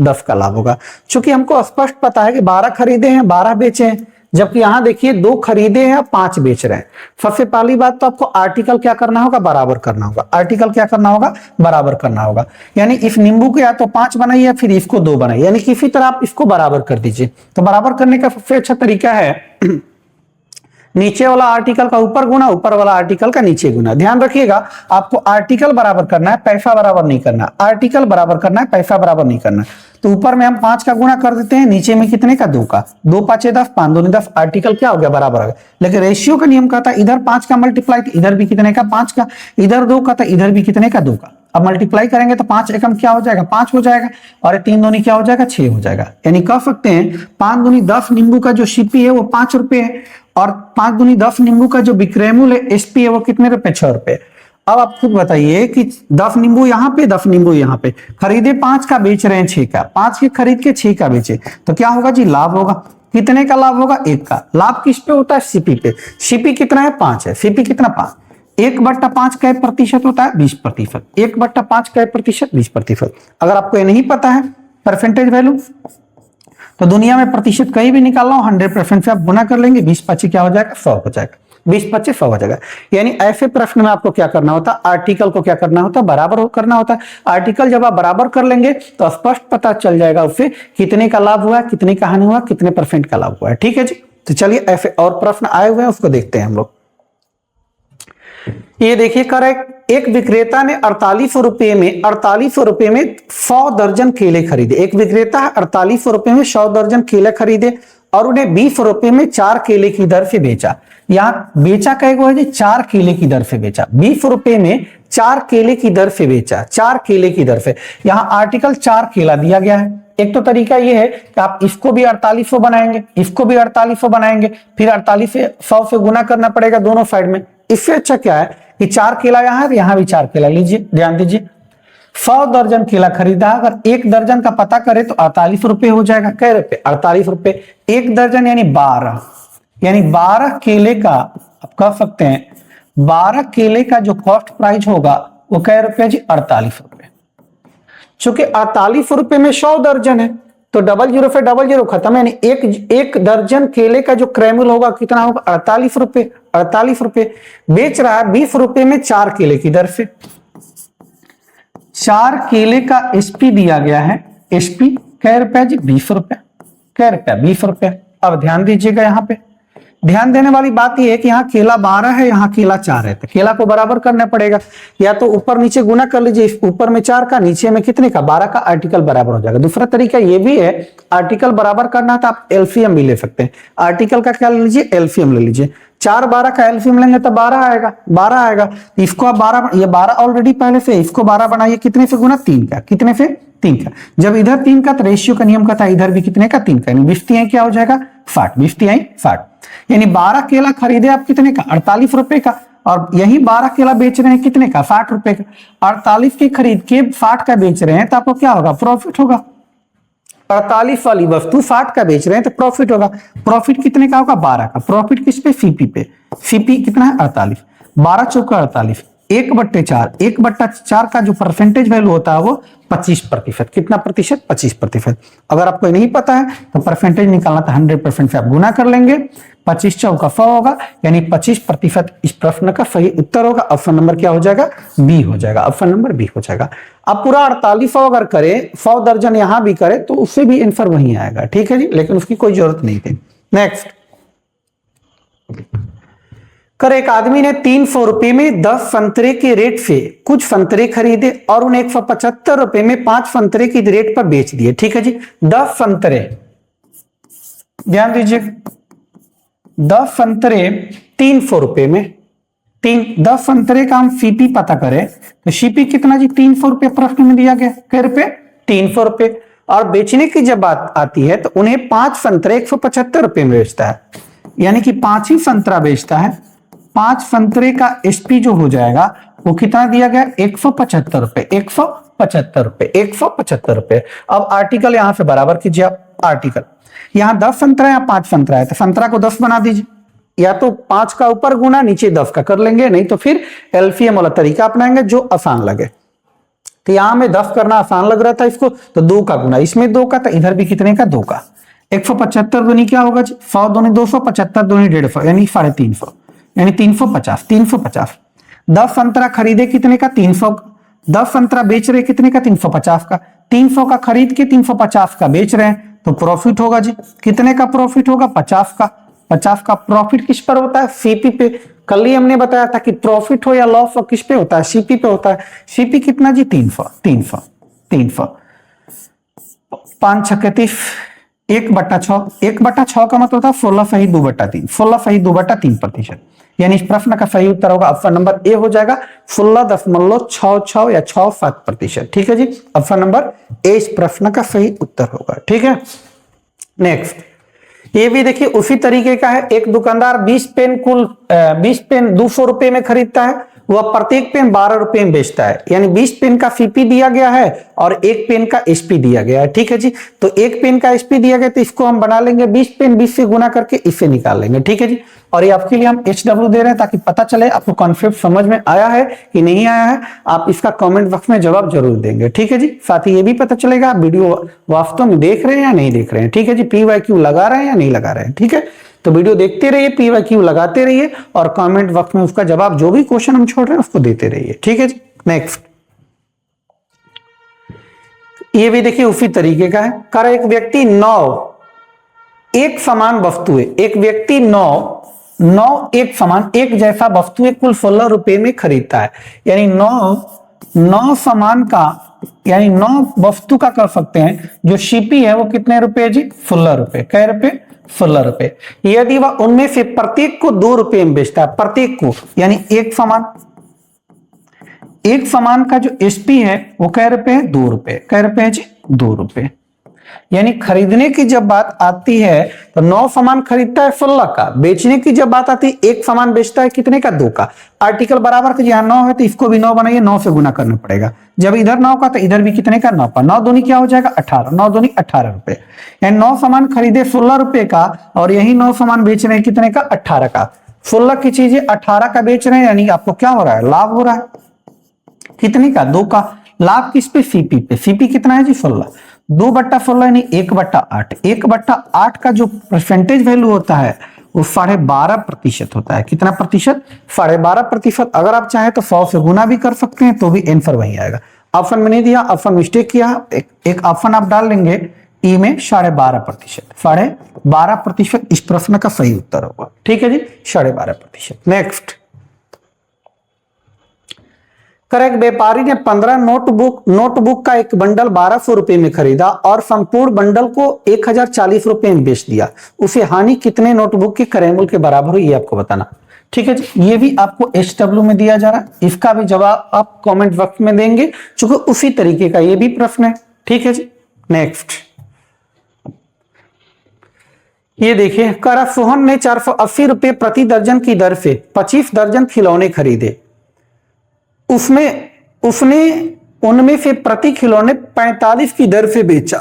S1: 10 का लाभ होगा। चूंकि हमको स्पष्ट पता है कि 12 खरीदे हैं, 12 बेचे हैं, जबकि यहां देखिए 2 खरीदे हैं, 5 बेच रहे हैं। सबसे पहली बात तो आपको आर्टिकल क्या करना होगा, बराबर करना होगा। आर्टिकल क्या करना होगा, बराबर करना होगा। यानी इस नींबू को या तो 5 बनाइए या फिर इसको 2 बनाइए, यानी किसी तरह आप इसको बराबर कर दीजिए। तो बराबर करने का सबसे अच्छा तरीका है नीचे वाला आर्टिकल का ऊपर गुना, ऊपर वाला आर्टिकल का नीचे गुना। ध्यान रखिएगा, आपको आर्टिकल बराबर करना है, पैसा बराबर नहीं करना। आर्टिकल बराबर करना है, पैसा बराबर नहीं करना। तो ऊपर में हम 5 का गुना कर देते हैं, नीचे में कितने का, 2 का। 2 5 10, 5 2 10, आर्टिकल क्या हो गया, बराबर हो गया। लेकिन रेशियो का नियम कहता है इधर 5 का मल्टीप्लाई, इधर भी कितने का, 5 का। इधर 2 का, तो इधर भी कितने का, 2 का। अब मल्टीप्लाई करेंगे तो 5 एकम क्या हो जाएगा, 5 हो जाएगा, और 3 दूनी क्या हो जाएगा, 6 हो जाएगा। यानी कह सकते हैं 5 दूनी 10 नींबू का जो सीपी है वो 5 रुपए है, और 5 दूनी 10 नींबू का जो विक्रय मूल्य एसपी है वो कितने रुपए, 6 रुपए। अब आप खुद बताइए कि 10 नींबू यहाँ पे, 10 नींबू यहाँ पे, खरीदे 5 का, बेच रहे हैं 6 का। 5 के खरीद के 6 का बेचे, तो क्या होगा जी, लाभ होगा। कितने का लाभ होगा, 1 का। लाभ किस पे होता है, सीपी पे। सीपी कितना है, 5 है। सीपी कितना, 5। 1/5 कै प्रतिशत होता है, 20%। 1/5 कै प्रतिशत, 20%। अगर आपको ये नहीं पता है परसेंटेज वैल्यू, तो दुनिया में प्रतिशत कहीं भी निकालना हो 100% से आप गुना कर लेंगे, 20 25 क्या हो जाएगा, 100 हो जाएगा। 20 25 100 हो जाएगा। यानी ऐसे प्रश्न में आपको क्या करना होता है, आर्टिकल को क्या करना होता है, बराबर करना होता है। आर्टिकल जब आप बराबर कर लेंगे तो स्पष्ट पता चल जाएगा उससे कितने का लाभ हुआ, कितने का हानि हुआ, कितने % का लाभ हुआ है। ठीक है जी। तो चलिए ऐसे और प्रश्न आए हुए हैं, उसको देखते हैं हम लोग। ये देखिए, करेक्ट। एक विक्रेता ने 4800 रुपए में 100 दर्जन केले खरीदे। एक विक्रेता 4800 रुपए में 100 दर्जन केले खरीदे और उन्हें 20 रुपए में 4 केले की दर से बेचा। यहाँ बेचा कैगो है जी, 4 केले की दर से बेचा। 20 रुपए में 4 केले की दर से बेचा, 4 केले की दर से। यहाँ आर्टिकल 4 केला दिया गया है। एक तो तरीका ये है कि आप इसको भी 4800 बनाएंगे, इसको भी 4800 बनाएंगे, फिर 48 से 100 से गुना करना पड़ेगा दोनों साइड में। इससे अच्छा क्या है कि 4 केला यहाँ है, यहाँ भी 4 केला लीजिए। ध्यान दीजिए, 100 दर्जन केला खरीदा, अगर 1 दर्जन का पता करें तो 48 रुपए हो जाएगा। कै रुपए, 48 रुपए। 1 दर्जन यानी 12, यानी 12 केले का आप कह सकते हैं 12 केले का जो कॉस्ट प्राइस होगा वो कै रुपए जी, 48 रुपए। चूंकि 48 रुपए में 100 दर्जन है तो 00 से 00 खत्म, यानी एक दर्जन केले का जो क्रय मूल्य होगा कितना होगा, 48 रुपए। 48 रुपए बेच रहा है 20 रुपए में 4 केले की दर से। 4 केले का एसपी दिया गया है। एसपी कै रुपया जी, 20 रुपया। कै रुपया, 20 रुपया। अब ध्यान दीजिएगा, यहाँ पे ध्यान देने वाली बात यह है कि यहाँ केला 12 है, यहाँ केला 4 है, तो केला को बराबर करना पड़ेगा। या तो ऊपर नीचे गुना कर लीजिए, ऊपर में 4 का, नीचे में कितने का, 12 का। आर्टिकल बराबर हो जाएगा। दूसरा तरीका यह भी है, आर्टिकल बराबर करना तो आप एलसीएम भी ले सकते हैं। आर्टिकल का क्या ले लीजिए, एलसीएम ले लीजिए। 4 12 का एलसीएम लेंगे तो 12 आएगा। 12 आएगा, इसको आप 12, ये 12 ऑलरेडी पहले से, इसको 12 बनाइए, कितने से गुना, 3 का। कितने से, 3 का। जब इधर 3 का तो रेशियो का नियम कहता है इधर भी कितने का, 3 का। 20 तिहाई क्या हो जाएगा, 60। 20 तिहाई 60। यानी 12 केला खरीदे आप कितने का, 48 रुपए का, और यही 12 केला बेच रहे हैं कितने का, 60 रुपए का। 48 के खरीद के 60 का बेच रहे हैं तो आपको क्या होगा, प्रॉफिट होगा। 48 वाली वस्तु 60 का बेच रहे हैं तो प्रॉफिट होगा। प्रॉफिट कितने का होगा, 12 का। प्रॉफिट किस पे, सीपी पे। सीपी कितना है, 48। 12 चौका 48, 1/4, 1/4 का जो परसेंटेज वैल्यू होता है वो 25%। कितना प्रतिशत? 25%। अगर आपको नहीं पता है तो परसेंटेज निकालना था 100% से आप गुना कर लेंगे, 25 चौका 100 होगा, यानी 25% इस प्रश्न का सही उत्तर होगा। ऑप्शन नंबर क्या हो जाएगा? बी हो जाएगा। ऑप्शन नंबर बी हो जाएगा। अब पूरा 4800 अगर करे, 100 दर्जन यहां भी करे तो उससे भी आंसर वही आएगा, ठीक है जी, लेकिन उसकी कोई जरूरत नहीं थी। नेक्स्ट, कर एक आदमी ने 300 रुपए में 10 संतरे के रेट से कुछ संतरे खरीदे और उन्हें 175 रुपए में 5 संतरे की रेट पर बेच दिए, ठीक है जी। 10 संतरे, ध्यान दीजिए, 10 संतरे 300 रुपए में, 10 संतरे का हम सीपी पता करें तो सीपी कितना जी? 300 रुपए प्रश्न में दिया गया, कै रुपए? 300 रुपए। और बेचने की जब बात आती है तो उन्हें 5 संतरे 175 रुपए में बेचता है, यानी कि 5 ही संतरा बेचता है। 5 संतरे का एसपी जो हो जाएगा वो कितना दिया गया? 175 रुपए, 175 रुपए, 175 रुपए। अब आर्टिकल यहां से बराबर कीजिए आप, आर्टिकल यहां 10 संतरा या 5 संतरा है तो संतरा को 10 बना दीजिए, या तो 5 का ऊपर गुना नीचे 10 का कर लेंगे, नहीं तो फिर एलसीएम वाला तरीका अपनाएंगे जो आसान लगे। तो यहां में 10 करना आसान लग रहा था इसको, तो 2 का गुना, इसमें 2 का, तो इधर भी कितने का? 2 का। 175 दूनी क्या होगा जी? 100 दूनी 200, 75 दूनी 150, यानी 350, यानी 350, 350। 10 संतरा खरीदे कितने का? 300। 10 संतरा बेच रहे कितने का? 350 का। 300 का खरीद के 350 का बेच रहे हैं तो प्रॉफिट होगा जी, कितने का प्रॉफिट होगा? 50 का। 50 का प्रॉफिट किस पर होता है? सीपी पे। कल ही हमने बताया था कि प्रॉफिट हो या लॉस हो किस पे होता है? सीपी पे होता है। सीपी कितना जी? 300, 300, 300। 5 छक्के 30, 1/6, 1/6 का मतलब था 16 सही 2/3, 16 सही 2/3%, यानी इस प्रश्न का सही उत्तर होगा ऑप्शन नंबर ए हो जाएगा, 16.66 या 67%, ठीक है जी। ऑप्शन नंबर ए इस प्रश्न का सही उत्तर होगा, ठीक है। नेक्स्ट, ये भी देखिए उसी तरीके का है। एक दुकानदार 20 पेन 200 रुपए में खरीदता है, वह प्रत्येक पेन 12 रुपए में बेचता है, यानी 20 पेन का सीपी दिया गया है और एक पेन का एसपी दिया गया है, ठीक है जी। तो एक पेन का एसपी दिया गया तो इसको हम बना लेंगे 20 पेन 20 से गुना करके इसे निकाल लेंगे, ठीक है जी। और ये आपके लिए हम HW दे रहे हैं ताकि पता चले आपको कॉन्सेप्ट समझ में आया है कि नहीं आया है। आप इसका कमेंट बॉक्स में जवाब जरूर देंगे, ठीक है जी। साथ ही ये भी पता चलेगा आप वीडियो वास्तव में देख रहे हैं या नहीं देख रहे हैं, ठीक है जी। PYQ लगा रहे हैं या नहीं लगा रहे हैं, ठीक है। तो वीडियो देखते रहिए, PYQ लगाते रहिए और कमेंट बॉक्स में उसका जवाब, जो भी क्वेश्चन हम छोड़ रहे हैं उसको देते रहिए, ठीक है जी। नेक्स्ट, ये भी देखिए उसी तरीके का है। कर एक व्यक्ति 9 एक समान वस्तुएं, एक व्यक्ति 9 एक समान एक जैसा वस्तुएं कुल 16 रुपए में खरीदता है, यानी 9 समान का, यानी 9 वस्तु का कर सकते हैं। जो सीपी है वो कितने रुपए जी? 16 रुपए। कै रुपए? 16 रुपए। यदि वह उनमें से प्रत्येक को 2 रुपए में बेचता है, प्रत्येक को, यानी एक समान का जो एसपी है वो कै रुपए है? 2 रुपए। कै रुपए है जी? 2 रुपए। यानी खरीदने की जब बात आती है तो 9 सामान खरीदता है 16 का, बेचने की जब बात आती है एक सामान बेचता है कितने का? 2 का। आर्टिकल बराबर का यहाँ 9 है तो इसको भी 9 बनाइए, 9 से गुना करना पड़ेगा। जब इधर 9 का तो इधर भी कितने का? 9 का। 9 दूनी क्या हो जाएगा? 18, 9 दूनी 18 रुपए। यानी 9 सामान खरीदे 16 रुपए का और यही 9 सामान बेच रहे हैं कितने का? 18 का। 16 की चीजें 18 का बेच रहे हैं, यानी आपको क्या हो रहा है? लाभ हो रहा है। कितने का? 2 का। लाभ किस पे? सीपी पे। सीपी कितना है जी? 16। 2/16 यानी 1/8। 1/8 का जो परसेंटेज वैल्यू होता है वो 12.5% होता है। कितना प्रतिशत? 12.5%। अगर आप चाहें तो 100 से गुना भी कर सकते हैं तो भी आंसर वही आएगा। ऑप्शन में नहीं दिया, ऑप्शन मिस्टेक किया, एक ऑप्शन आप डाल लेंगे ई में 12.5%। 12.5% इस प्रश्न का सही उत्तर होगा, ठीक है जी, 12.5%। नेक्स्ट, कर एक व्यापारी ने 15 नोटबुक का एक बंडल 1200 रुपए में खरीदा और संपूर्ण बंडल को 1040 रुपए में बेच दिया। उसे हानि कितने नोटबुक की क्रय मूल्य के बराबर हुई, ये आपको बताना, ठीक है जी। ये भी आपको HW में दिया जा रहा है, इसका भी जवाब आप कमेंट बॉक्स में देंगे, चूंकि उसी तरीके का ये भी प्रश्न है, ठीक है जी। नेक्स्ट, ये देखिए, कर सोहन ने 480 रुपए प्रति दर्जन की दर से 25 दर्जन खिलौने खरीदे। उसने उनमें से प्रति खिलौने 45 की दर से बेचा,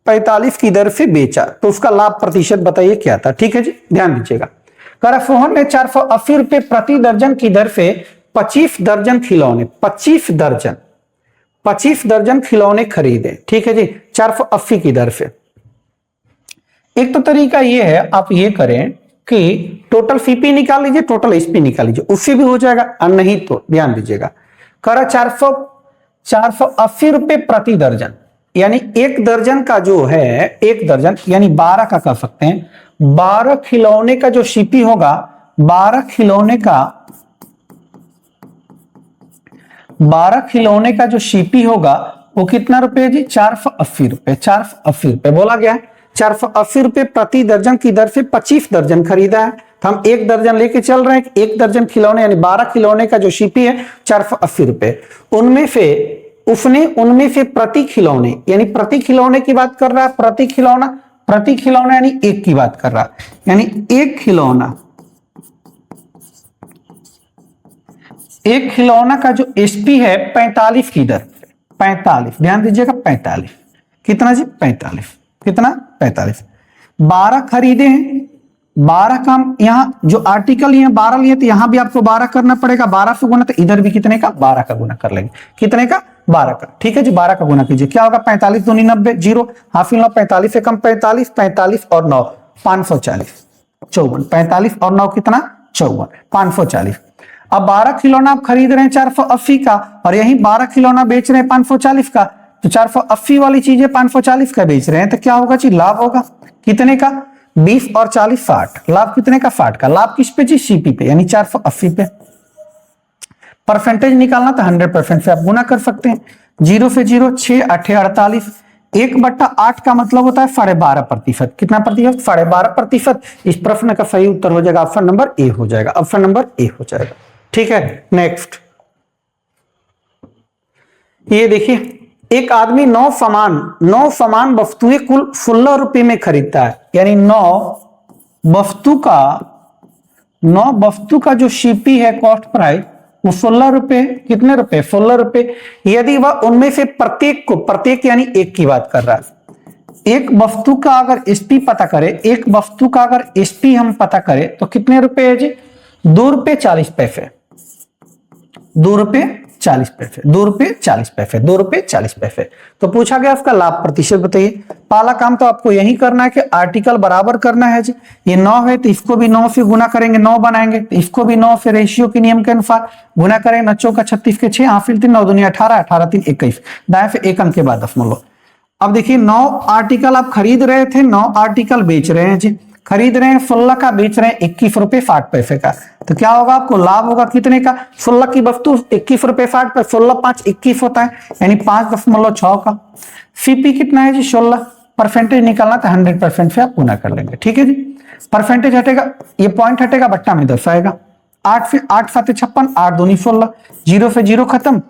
S1: 45 की दर से बेचा, तो उसका लाभ प्रतिशत बताइए क्या था, ठीक है जी, ध्यान दीजिएगा। कर सोहन ने 480 रुपए प्रति दर्जन की दर से 25 दर्जन खिलौने, 25 दर्जन खिलौने खरीदे, ठीक है जी, 480 की दर से। एक तो तरीका ये है, आप ये करें कि टोटल सीपी निकाल लीजिए, टोटल एसपी निकाल लीजिए, उससे भी हो जाएगा। और नहीं तो ध्यान दीजिएगा, करा 480 रुपए प्रति दर्जन, यानी एक दर्जन का जो है, एक दर्जन यानी 12 का कर सकते हैं। 12 खिलौने का जो सीपी होगा, 12 खिलौने का जो सीपी होगा वो कितना रुपए जी? 480 रुपए। 480 रुपए बोला गया है, 480 रुपए प्रति दर्जन की दर से 25 दर्जन खरीदा है, तो हम एक दर्जन लेके चल रहे हैं। एक दर्जन खिलौने यानी 12 खिलौने का जो सीपी है 480 रुपए, उनमें से प्रति खिलौने, यानी प्रति खिलौने की बात कर रहा है, प्रति खिलौना यानी एक की बात कर रहा है, यानी एक खिलौना का जो एसपी है 45 की दर, 45, ध्यान दीजिएगा 45, कितना जी? 45, कितना? 45। 12 खरीदे हैं, 12 का यहां जो आर्टिकल यहाँ 12 लिए, तो यहां भी आपको 12 करना पड़ेगा, 12 से गुना, तो इधर भी कितने का? 12 का गुना कर लेंगे। कितने का? 12 का, ठीक है जी, 12 का गुना कीजिए, क्या होगा? 45 दूनी 90, जीरो, हाफ इन लो 45 से कम 45, 45 और 9 540, 54, 45 और 9 कितना? 54, 540। अब 12 खिलौना आप खरीद रहे हैं 480 का, और यही 12 खिलौना बेच रहे हैं 540 का, तो 480 वाली चीजें 540 का बेच रहे हैं, तो क्या होगा जी? लाभ होगा। कितने का? 20 और 40 60, लाभ कितने का? 60 का। लाभ किस पे जी? सीपी पे, यानी 480 पे। परसेंटेज निकालना तो 100% से आप गुना कर सकते हैं। 0 से 0, 6 8 48, 1/8 का मतलब होता है 12.5%। कितना प्रतिशत? 12.5%। इस प्रश्न का सही उत्तर हो जाएगा ऑप्शन नंबर ए हो जाएगा, ऑप्शन नंबर ए हो जाएगा, ठीक है। नेक्स्ट, ये देखिए, एक आदमी 9 समान वस्तुएं कुल 16 रुपए में खरीदता है, यानी 9 वस्तु का जो सीपी है, कॉस्ट प्राइस, वो 16 रुपए। कितने रुपए? 16 रुपए। यदि वह उनमें से प्रत्येक यानी एक की बात कर रहा है, एक वस्तु का अगर एसपी पता करे, एक वस्तु का अगर एसपी हम पता करें तो कितने रुपए है जी? 2 रुपए 40 पैसे, 2 रुपए 40 पैसे, 2 रुपए 40 पैसे, 2 रुपए 40 पैसे। तो पूछा गया उसका लाभ प्रतिशत बताइए। पहला काम तो आपको यही करना है कि आर्टिकल बराबर करना है जी। ये 9 है तो इसको भी 9 से गुना करेंगे, 9 बनाएंगे, तो इसको भी 9 से रेशियो के नियम के अनुसार गुना करेंगे। 9 चौका 36 के 6, हासिल 3, 9 दूनी 18, 18 3 21, दाएं से एक अंक के बाद 10 मान लो। अब देखिए 9 आर्टिकल आप खरीद रहे थे, 9 आर्टिकल बेच रहे हैं जी। खरीद रहे हैं 16 का, बेच रहे हैं 21 रुपए 60 पैसे का, तो क्या होगा? आपको लाभ होगा कितने का? 16 की वस्तु 21 रुपए 60 पैसे, 16 5 21 होता है, यानी 5.6 का। सीपी कितना है जी? 16। परसेंटेज निकालना तो 100% से आप गुना कर लेंगे, ठीक है जी। परसेंटेज हटेगा, ये पॉइंट हटेगा, बट्टा में 10 आएगा। 8 से 8 7 56, 8 दूनी 16, 0 से 0 खत्म,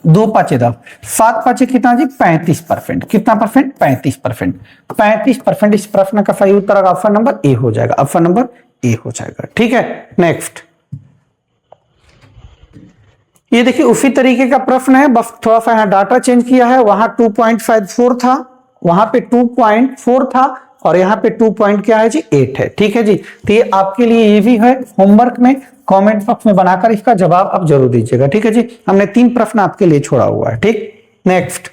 S1: 2 5 10, 7 5 कितना जी? 35%। कितना परसेंट? 35%। 35% इस प्रश्न का सही उत्तर ऑप्शन नंबर ए हो जाएगा, ऑप्शन नंबर ए हो जाएगा, ठीक है। नेक्स्ट, ये देखिए उसी तरीके का प्रश्न है, बस थोड़ा सा यहाँ डाटा चेंज किया है। वहां 2.54 था, वहां पे 2.4 था, और यहाँ पे 2 पॉइंट क्या है जी? 8 है, ठीक है जी। तो ये आपके लिए ये भी है, होमवर्क में कमेंट बॉक्स में बनाकर इसका जवाब आप जरूर दीजिएगा, ठीक है जी। हमने 3 प्रश्न आपके लिए छोड़ा हुआ है, ठीक। नेक्स्ट,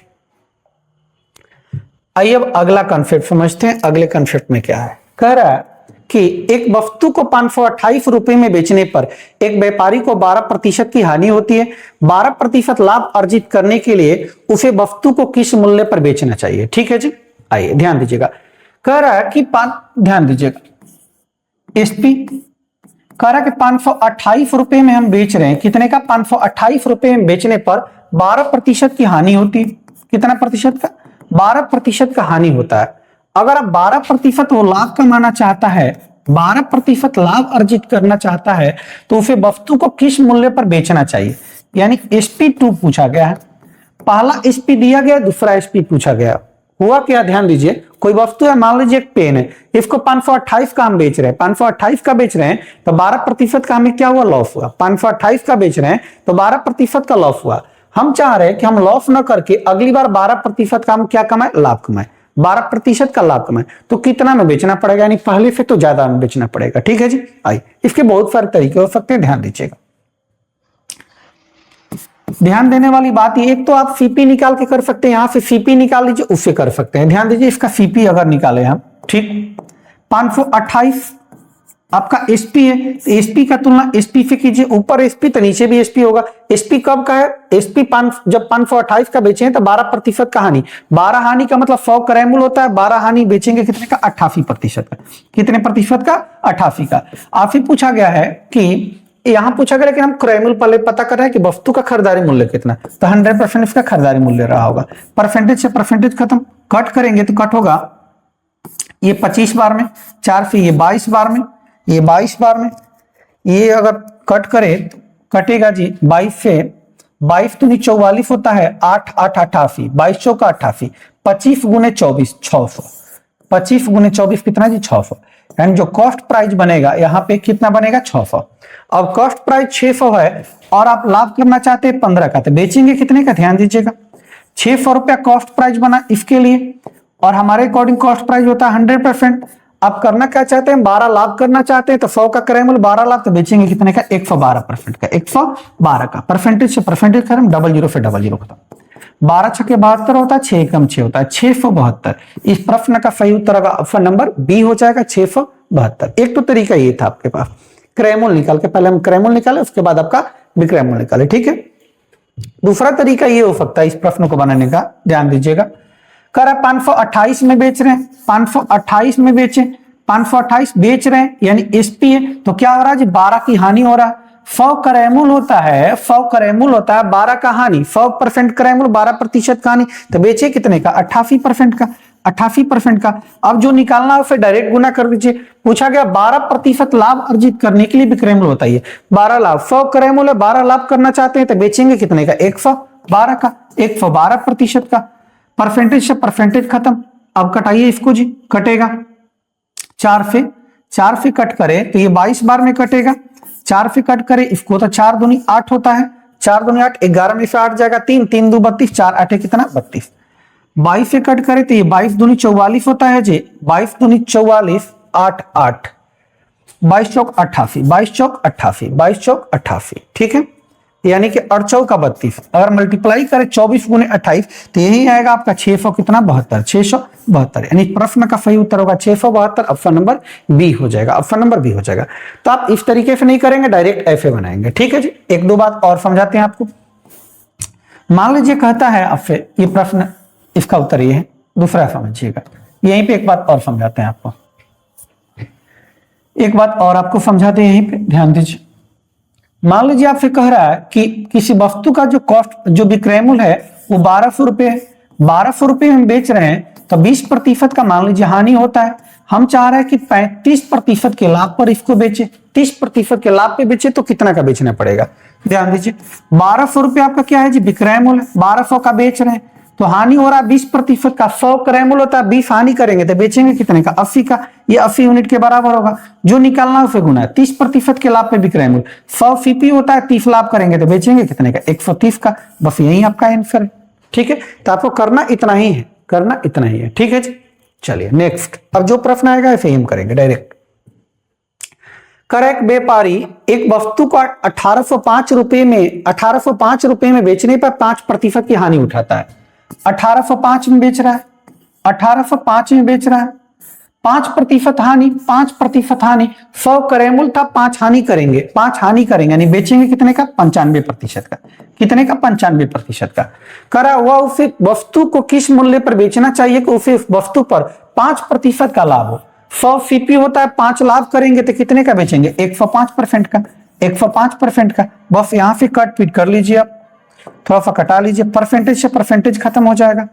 S1: आइए अब अगला कॉन्सेप्ट समझते हैं। अगले कॉन्सेप्ट में क्या है? कह रहा है कि एक वस्तु को 528 रुपए में बेचने पर एक व्यापारी को 12% की हानि होती है। 12% लाभ अर्जित करने के लिए उसे वस्तु को किस मूल्य पर बेचना चाहिए? ठीक है जी, आइए ध्यान दीजिएगा। कह रहा है कि ध्यान दीजिएगा, एसपी कह रहा है कि 528 रुपए में हम बेच रहे हैं। कितने का? 528 रुपए में बेचने पर 12% की हानि होती है। कितना प्रतिशत का? 12% का हानि होता है। अगर आप 12% वो लाभ कमाना चाहता है, 12% लाभ अर्जित करना चाहता है, तो उसे वस्तु को किस मूल्य पर बेचना चाहिए? यानी SP2 पूछा गया है। पहला SP दिया गया, दूसरा SP पूछा गया। हुआ क्या? ध्यान दीजिए, कोई वस्तु है, मान लीजिए एक पेन है, इसको 528 का हम बेच रहे हैं, 528 का बेच रहे हैं, तो 12% का हमें क्या हुआ? लॉस हुआ। 528 का बेच रहे हैं तो 12% का लॉस हुआ। हम चाह रहे हैं कि हम लॉस न करके अगली बार 12% का हम क्या कमाए? लाभ कमाए। 12% का लाभ कमाए तो कितना में बेचना पड़ेगा? यानी पहले से तो ज्यादा में बेचना पड़ेगा, ठीक है जी। आइए, इसके बहुत सारे तरीके हो सकते हैं, ध्यान दीजिएगा। ध्यान देने वाली बात ये, एक तो आप सीपी निकाल के कर सकते हैं, यहां से सीपी निकाल लीजिए, उससे कर सकते हैं। ध्यान दीजिए, इसका सीपी अगर निकाले हम, ठीक, 528 आपका एसपी है, तो एसपी का तुलना एसपी से कीजिए, ऊपर एसपी तो नीचे भी एसपी होगा। एसपी कब का है? एसपी जब 528 का बेचे हैं तो 12% का हानि। 12 हानि का मतलब 100 क्रैमुल होता है, 12 हानि बेचेंगे कितने का? 88% का। कितने प्रतिशत का? 88 का। आपसे पूछा गया है कि यहां पूछा गया, लेकिन हम क्रैमुल पहले पता कर रहे हैं कि वस्तु का खरीदारी मूल्य कितना, तो 100% इसका खरीदारी मूल्य रहा होगा। परसेंटेज से परसेंटेज खत्म, कट करेंगे तो कट होगा ये 25 बार में, 4 से ये 22 बार में, ये 22 बार में, ये अगर कट करे तो कटेगा जी 22 से, 22 दूनी 44 होता है, 8 8 88, 22 चौका 88, 25 गुने 24 600, 25 गुने 24 कितना जी? 600। एंड जो कॉस्ट प्राइस बनेगा यहाँ पे कितना बनेगा? 600। अब कॉस्ट प्राइस 600 है और आप लाभ करना चाहते हैं 15 का, तो बेचेंगे कितने का? ध्यान दीजिएगा, 600 रुपया कॉस्ट प्राइस बना इसके लिए, और हमारे अकॉर्डिंग कॉस्ट प्राइस होता है 100%। आप करना क्या चाहते हैं? 12 लाभ करना चाहते हैं, तो 100 का क्रैमुल 12 लाभ, तो बेचेंगे कितने का? 112% का, 112 का। परसेंटेज से परसेंटेज खत्म, 00 से 00 खत्म। 12 छके 72 होता है, 6 कम 6 होता है, 672। इस प्रश्न का सही उत्तर होगा ऑप्शन नंबर बी हो जाएगा, 672। एक तो तरीका ये था आपके पास, क्रैमुल निकाल के, पहले हम क्रैमुल निकाले, उसके बाद आपका विक्रैमुल निकाले, ठीक है। दूसरा तरीका ये हो सकता है इस प्रश्न को बनाने का, ध्यान दीजिएगा। कर 528 में बेच रहे हैं, 528 में बेचे, 528 बेच रहे हैं यानी एसपी है, तो क्या हो रहा है जी? 12 की हानि हो रहा है। 100 क्रैमुल होता है, 100 क्रैमुल होता है, 12 का हानि, 100% क्रैमुल, 12% का हानि, तो बेचे कितने का? 88% का, 88% का। अब जो निकालना है उसे डायरेक्ट गुना कर दीजिए। पूछा गया 12% लाभ अर्जित करने के लिए भी क्रैमुल होता है, 12 लाभ, 100 क्रैमुल है, 12 लाभ करना चाहते हैं तो बेचेंगे कितने का? 112 का, 112% का। परसेंटेज से परसेंटेज खत्म। अब कटाइए इसको जी, कटेगा 4 से कट करे तो ये 22 बार में कटेगा। 4 से कट करे इसको तो 4 दूनी 8 होता है, 4 दूनी 8, 11 में से 8 जाएगा 3, 3 2 32, 4 8 कितना? 32। 22 से कट करे तो ये 22 दूनी 44 होता है जी, 22 दूनी 44, 8 8, 22 चौक 88, 22 चौक 88, 22 चौक 88, ठीक है। यानी कि 8 चौका 32, अगर मल्टीप्लाई करें 24 गुने 28 तो यही आएगा आपका 600 कितना? 72, 672। यानी प्रश्न का सही उत्तर होगा 672, ऑप्शन नंबर बी हो जाएगा, ऑप्शन नंबर बी हो जाएगा। तो आप इस तरीके से नहीं करेंगे, डायरेक्ट ऐसे बनाएंगे, ठीक है जी। एक दो बात और समझाते हैं आपको। मान लीजिए कहता है आपसे ये प्रश्न, इसका उत्तर ये है, दूसरा समझिएगा। यहीं पे एक बात और समझाते हैं आपको, एक बात और आपको समझाते हैं यहीं पे, ध्यान दीजिए। मान लीजिए आपसे कह रहा है कि किसी वस्तु का जो कॉस्ट, जो विक्रयमूल है वो 1200 रुपए है, 1200 रुपए में बेच रहे हैं, तो 20% का मान लीजिए हानि होता है। हम चाह रहे हैं कि 35% के लाभ पर इसको बेचे, 30% के लाभ पे बेचे, तो कितना का बेचना पड़ेगा? ध्यान दीजिए, 1200 रुपए आपका क्या है जी? विक्रयमूल है, 1200 का बेच रहे हैं, तो हानि हो रहा है 20% का। 100 क्रैमुल होता है, 20 हानि करेंगे तो बेचेंगे कितने का? 80 का। ये 80 यूनिट के बराबर होगा। जो निकालना उसे गुना है, 30% के लाभ पे विक्रयमूल, 100 सीपी होता है, 30 लाभ करेंगे तो बेचेंगे कितने का? 130 का। बस यही आपका आंसर है, ठीक है। तो आपको करना इतना ही है, करना इतना ही है, ठीक है जी। चलिए नेक्स्ट, अब जो प्रश्न आएगा इसे हम करेंगे डायरेक्ट। कर एक व्यापारी एक वस्तु को 1805 रुपए में बेचने पर 5% की हानि उठाता है। 1805 में बेच रहा है, 1805 में बेच रहा है, 5% हानि, 5% हानि, 100 क्रैमुल था, 5 हानि करेंगे, 5 हानि करेंगे यानी बेचेंगे कितने का? 95% का। कितने का? 95% का। करा हुआ उसे वस्तु को किस मूल्य पर बेचना चाहिए कि उसे वस्तु पर 5% का लाभ हो। 100 सीपी होता है, 5 लाभ करेंगे तो कितने का बेचेंगे? 105% का, 105% का। बस यहां से कट पीट कर लीजिए, आप थोड़ा सा कटा लीजिए, परसेंटेज से परसेंटेज खत्म हो जाएगा।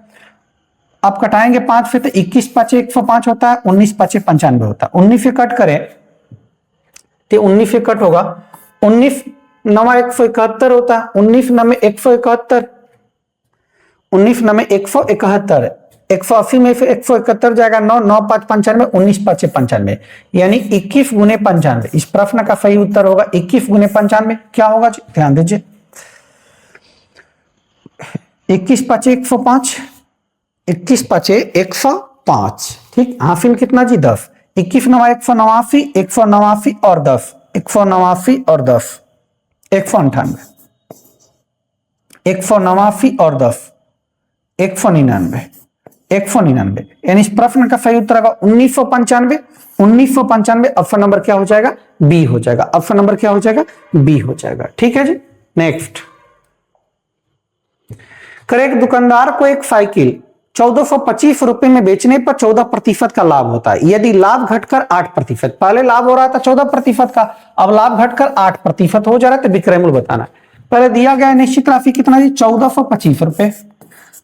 S1: आप कटाएंगे 5 से तो 21 पाँचे 105 होता है, 19 पाँचे 95 होता है। 19 से कट करें तो 19 से कट होगा, 19 नवा 171 होता है, 19 नमे 171, 19 नमे 171, 180 में से 171 जाएगा, 9 9 5 95, 19 पाँचे 95, यानी 21 गुने 95। इस प्रश्न का सही उत्तर होगा 21 गुने 95। क्या होगा जी? ध्यान दीजिए, 21 पाँचे 105, 21 पाँचे 105, ठीक। हासिल कितना जी? 10। 21 नवा 189, 189 और 10, 189 और 10, 198, 189 और 10 199 199, यानी इस प्रश्न का सही उत्तर होगा 1995। 1995 ऑप्शन नंबर क्या हो जाएगा? बी हो जाएगा। ऑप्शन नंबर क्या हो जाएगा? बी हो जाएगा। ठीक है जी। नेक्स्ट, एक दुकानदार को एक साइकिल 1425 रुपए में बेचने पर 14% का लाभ होता है। यदि लाभ घटकर 8%, पहले लाभ हो रहा था 14% का, अब लाभ घटकर 8% हो जा रहा है, तो विक्रय मूल्य बताना है। पहले दिया गया निश्चित राशि कितना जी? 1425 रुपए।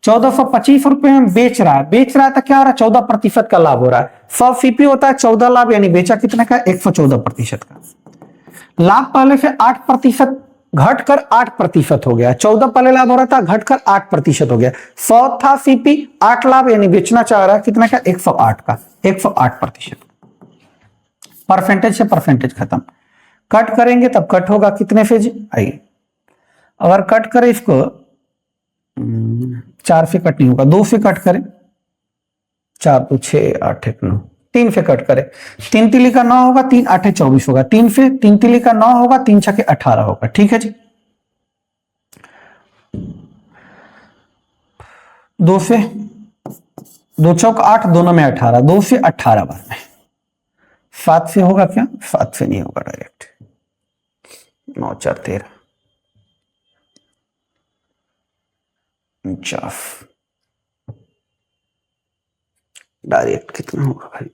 S1: 1425 रुपए में बेच रहा है तो क्या हो रहा है? 14% का लाभ हो रहा है। 100 सीपी होता है 14 लाभ, यानी बेचा कितने का? 114% का। लाभ पहले से 8% घटकर 8% हो गया। 14 पहले लाभ हो रहा था, घटकर 8% हो गया। 100 था सीपी, 8 लाभ, यानी बेचना चाह रहा है कितने का? 108 का। 108%। परसेंटेज से परसेंटेज खत्म। कट करेंगे तब कट होगा कितने से जी? आइए, अगर कट करें इसको 4 से कट नहीं होगा, 2 से कट करें, 4 तो 6 8 1 9, 3 से कट करें, 3 तिली का 9 होगा, 3 8 24 होगा, 3 से 3 तिली का 9 होगा, 3 छके 18 होगा। ठीक है जी। 2 से 2 चौक 8, दोनों में 18, 2 से 18 बार में। 7 से होगा क्या? 7 से नहीं होगा, डायरेक्ट 9 4 13 49, डायरेक्ट कितना होगा भाई?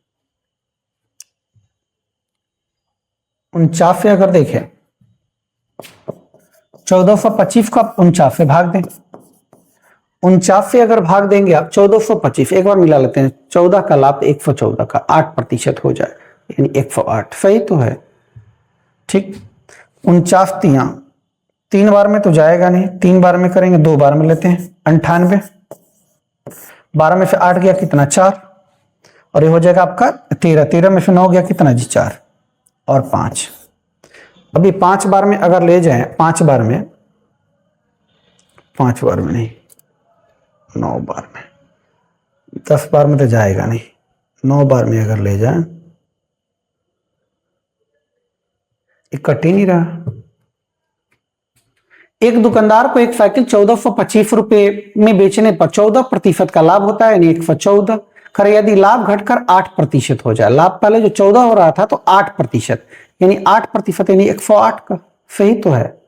S1: 49 से अगर देखें 1425 को आप 49 से भाग दें, 49 से अगर भाग देंगे आप 1425, एक बार मिला लेते हैं, 14 का लाभ 114 का 8% हो जाए, यानी 108। सही तो है। ठीक, 49 3 बार में तो जाएगा नहीं, 3 बार में करेंगे, 2 बार में लेते हैं, 98। 12 में से 8 गया कितना? 4, और ये हो जाएगा आपका 13। 13 में से 9 गया कितना जी? 4 और 5। अभी 5 बार में अगर ले जाएं, 5 बार में नहीं, 9 बार में, 10 बार में तो जाएगा नहीं, 9 बार में अगर ले जाएं, ये कट ही नहीं रहा। एक दुकानदार को एक साइकिल 1425 रुपए में बेचने पर 14% का लाभ होता है, यानी 114। कर यदि लाभ घटकर 8% हो जाए, लाभ पहले जो 14 हो रहा था तो 8%, यानी 8%, यानी 108 का। सही तो है।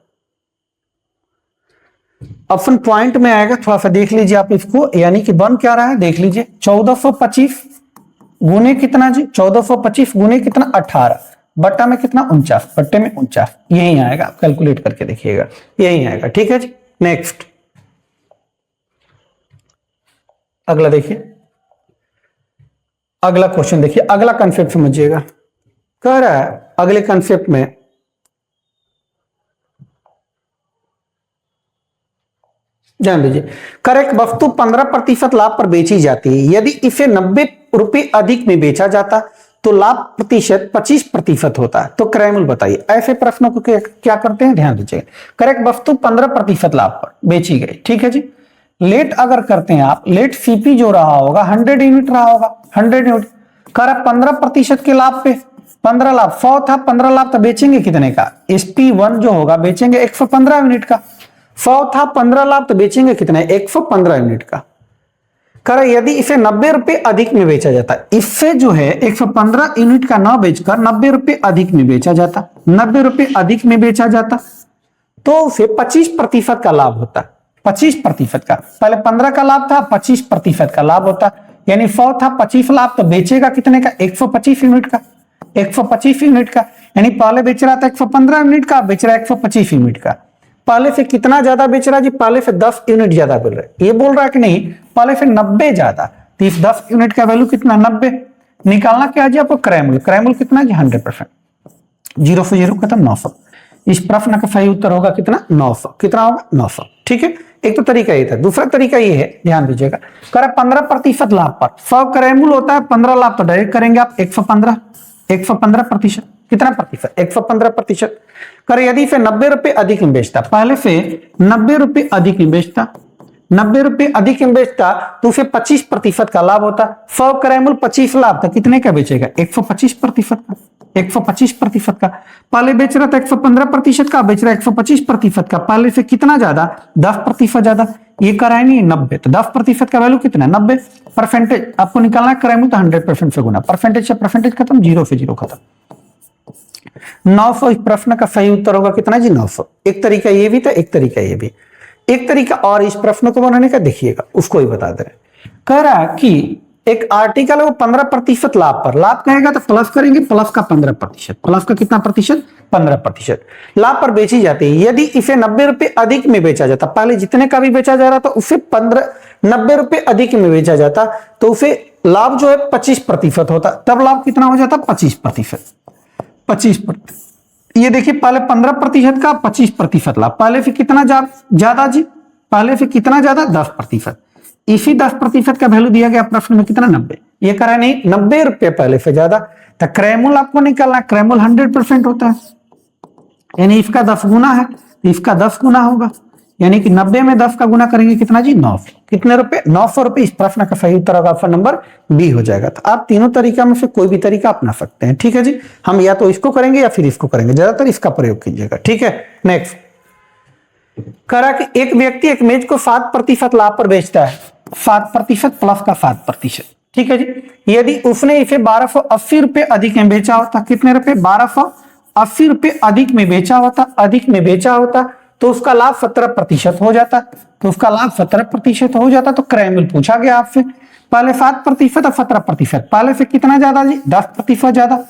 S1: ऑप्शन पॉइंट में आएगा, थोड़ा सा देख लीजिए आप इसको, यानी कि बन क्या रहा है देख लीजिए। 1425 गुने कितना जी? 1425 गुने कितना? 18, बट्टा में कितना? 49, बट्टे में 49, यही आएगा। आप कैलकुलेट करके देखिएगा, यही आएगा। ठीक है जी। नेक्स्ट, अगला देखिए, अगला क्वेश्चन देखिए, अगला कंसेप्ट समझिएगा। कह रहा है अगले कंसेप्ट में ध्यान दीजिए, करेक्ट वस्तु 15% लाभ पर बेची जाती है। यदि इसे 90 रुपए अधिक में बेचा जाता तो लाभ प्रतिशत 25% होता है। तो क्रय मूल्य बताइए। ऐसे प्रश्नों को क्या करते हैं, ध्यान दीजिए। करेक्ट वस्तु 15% लाभ पर बेची गई, ठीक है जी। लेट अगर करते हैं आप, लेट सीपी जो रहा होगा 100 यूनिट रहा होगा, 100 यूनिट कर 15% के लाभ पे 15 लाभ, 100 था, 15 लाभ तो बेचेंगे कितने का? SP1 जो होगा बेचेंगे 115 यूनिट का। 100 था, 15 लाभ तो बेचेंगे कितने? 115 यूनिट का। कर यदि इसे 90 रुपए अधिक में बेचा जाता, इससे जो है 115 यूनिट का ना बेचकर 90 रुपए अधिक में बेचा जाता, 90 रुपए अधिक में बेचा जाता तो उसे 25% का लाभ होता। 25% का, पहले 15 का लाभ था, 25% का लाभ होता। यानी 100 था, 25 लाभ तो बेचेगा कितने का? 125 यूनिट का। 125 यूनिट का, यानी पहले बेच रहा था 115 यूनिट का, बेच रहा है 125 यूनिट का। पहले से कितना ज्यादा बेच रहा है जी? पहले से 10 यूनिट ज्यादा बोल रहा है। ये बोल रहा है कि नहीं, पहले से 90 ज्यादा। तो इस 10 यूनिट का वैल्यू कितना? 90। निकालना क्या जी आपको? क्रय मूल्य। क्रय मूल्य कितना जी? 100%। 0 से 0 खत्म, 900। इस प्रश्न का सही उत्तर होगा कितना? 900। कितना होगा? 900। ठीक है, एक तो तरीका ये था। दूसरा तरीका ये है, ध्यान दीजिएगा, कर 15% लाभ पर 100 क्रय मूल्य होता है, 15 लाभ तो डायरेक्ट करेंगे आप 115%। कितना प्रतिशत? 115%। कर यदि से 90 रुपए अधिक में बेचता, पहले से 90 रुपए अधिक में बेचता, 90 रुपए अधिक में बेचता तो उसे 25% का लाभ होता। 100 क्रय मूल्य 25 लाभ तो कितने का बेचेगा? 125% का। 125% का। पहले बेच रहा था 115% का, बेच रहा है 125% का। पहले से कितना ज्यादा? 10% ज्यादा। ये कराए नहीं 90, तो 10% का वैल्यू कितना है? 90। परसेंटेज आपको निकालना है, कराए तो 100% से गुना। परसेंटेज से परसेंटेज खत्म, जीरो से जीरो खत्म। 900 इस प्रश्न का सही उत्तर होगा कितना जी? 900। एक तरीका ये भी था, एक तरीका ये भी। एक तरीका और इस प्रश्न को बनाने का देखिएगा, उसको ही बता दे रहे। कह रहा कि एक आर्टिकल है वो 15% लाभ पर, लाभ कहेगा तो प्लस करेंगे, प्लस का 15%, प्लस का कितना प्रतिशत? 15% लाभ पर बेची जाती है। यदि इसे 90 रुपए अधिक में बेचा जाता, पहले जितने का भी बेचा जा रहा था उसे 90 रुपए अधिक में बेचा जाता, तो उसे लाभ जो है 25% होता। तब लाभ कितना हो जाता? 25%। 25%। ये देखिए पहले 15% का 25% लाभ। पहले से कितना ज्यादा जी? पहले से कितना ज्यादा? 10%। इसी 10% का वैल्यू दिया गया प्रश्न में कितना? 90। ये करा नहीं 90 रुपए पहले से ज्यादा, तो क्रैमूल आपको निकालना। क्रैमूल 100% होता है, यानी इसका 10 गुना है, इसका 10 गुना होगा, यानी कि 90 में 10 का गुना करेंगे कितना जी? 900। कितने रुपए? 900 रुपए। इस प्रश्न का सही उत्तर होगा ऑप्शन नंबर बी हो जाएगा। तो आप तीनों तरीका में से कोई भी तरीका अपना सकते हैं, ठीक है जी। हम या तो इसको करेंगे या फिर इसको करेंगे, ज्यादातर इसका प्रयोग कीजिएगा, ठीक है। नेक्स्ट करा कि एक व्यक्ति एक मेज को 7% लाभ पर बेचता है, 7% प्लस का 7%, ठीक है जी। यदि उसने इसे 1280 रुपए अधिक में बेचा होता, कितने रुपए? 1280 रुपए अधिक में बेचा होता, तो उसका लाभ 17% हो जाता। तो उसका लाभ 17% हो जाता। तो क्रैमूल पूछा गया आपसे, पहले 7% और 17%, पहले से कितना ज्यादा जी? 10% ज्यादा।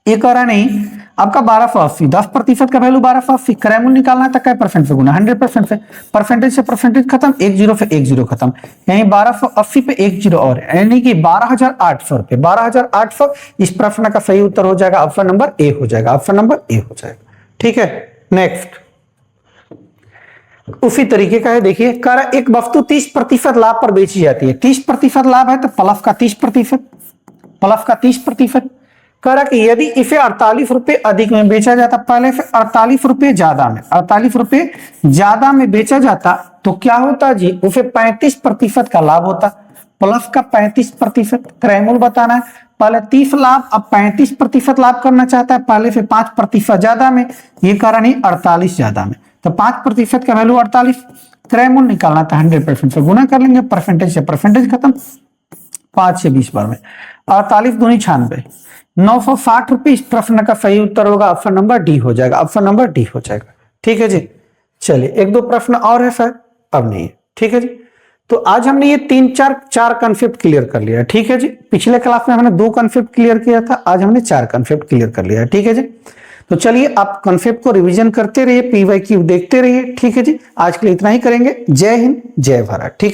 S1: ये कह रहा नहीं आपका 1280, 10% का वैल्यू 1280, क्रैमूल निकालना था क्या परसेंट से गुना? 100% से। परसेंटेज से परसेंटेज खत्म, 1 0 पे 1 0 खत्म, यानी 1280 पे 1 0 और, यानी कि 12,800 रुपए। 12,800 इस प्रश्न का सही उत्तर हो जाएगा, ऑप्शन नंबर ए हो जाएगा, ऑप्शन नंबर ए हो जाएगा, ठीक है। नेक्स्ट उसी तरीके का है, देखिए कर एक वस्तु 30% लाभ पर बेची जाती है। 30% लाभ है तो प्लस का 30%, प्लस का 30%। कह रहा कि यदि इसे 48 रुपए अधिक में बेचा जाता, पहले से 48 रुपए ज्यादा में, 48 रुपए ज्यादा में बेचा जाता, तो क्या होता जी? उसे 35% का लाभ होता, प्लस का 35%। क्रैमूल बताना है, पहले 30 लाभ, अब 35% लाभ करना चाहता है, पहले से 5% ज्यादा में, ये करा नहीं 48 ज्यादा में, तो 5% का वैल्यू 48। क्रैमूल निकालना था, 100% से गुना कर लेंगे, परसेंटेज से परसेंटेज खत्म, 5 से 20 बार में। 48 दूनी 96, 960 रुपए इस प्रश्न का सही उत्तर होगा, ऑप्शन नंबर डी हो जाएगा, ऑप्शन नंबर डी हो जाएगा, ठीक है जी। चलिए एक दो प्रश्न और है सर, अब नहीं है, ठीक है जी। तो आज हमने ये 3-4 कॉन्सेप्ट क्लियर कर लिया, ठीक है जी। पिछले क्लास में हमने 2 कॉन्सेप्ट क्लियर किया था, आज हमने 4 कॉन्सेप्ट क्लियर कर लिया, ठीक है जी। तो चलिए आप कॉन्सेप्ट को रिवीजन करते रहिए, PYQ देखते रहिए, ठीक है जी। आज के लिए इतना ही करेंगे। जय हिंद, जय भारत, ठीक है।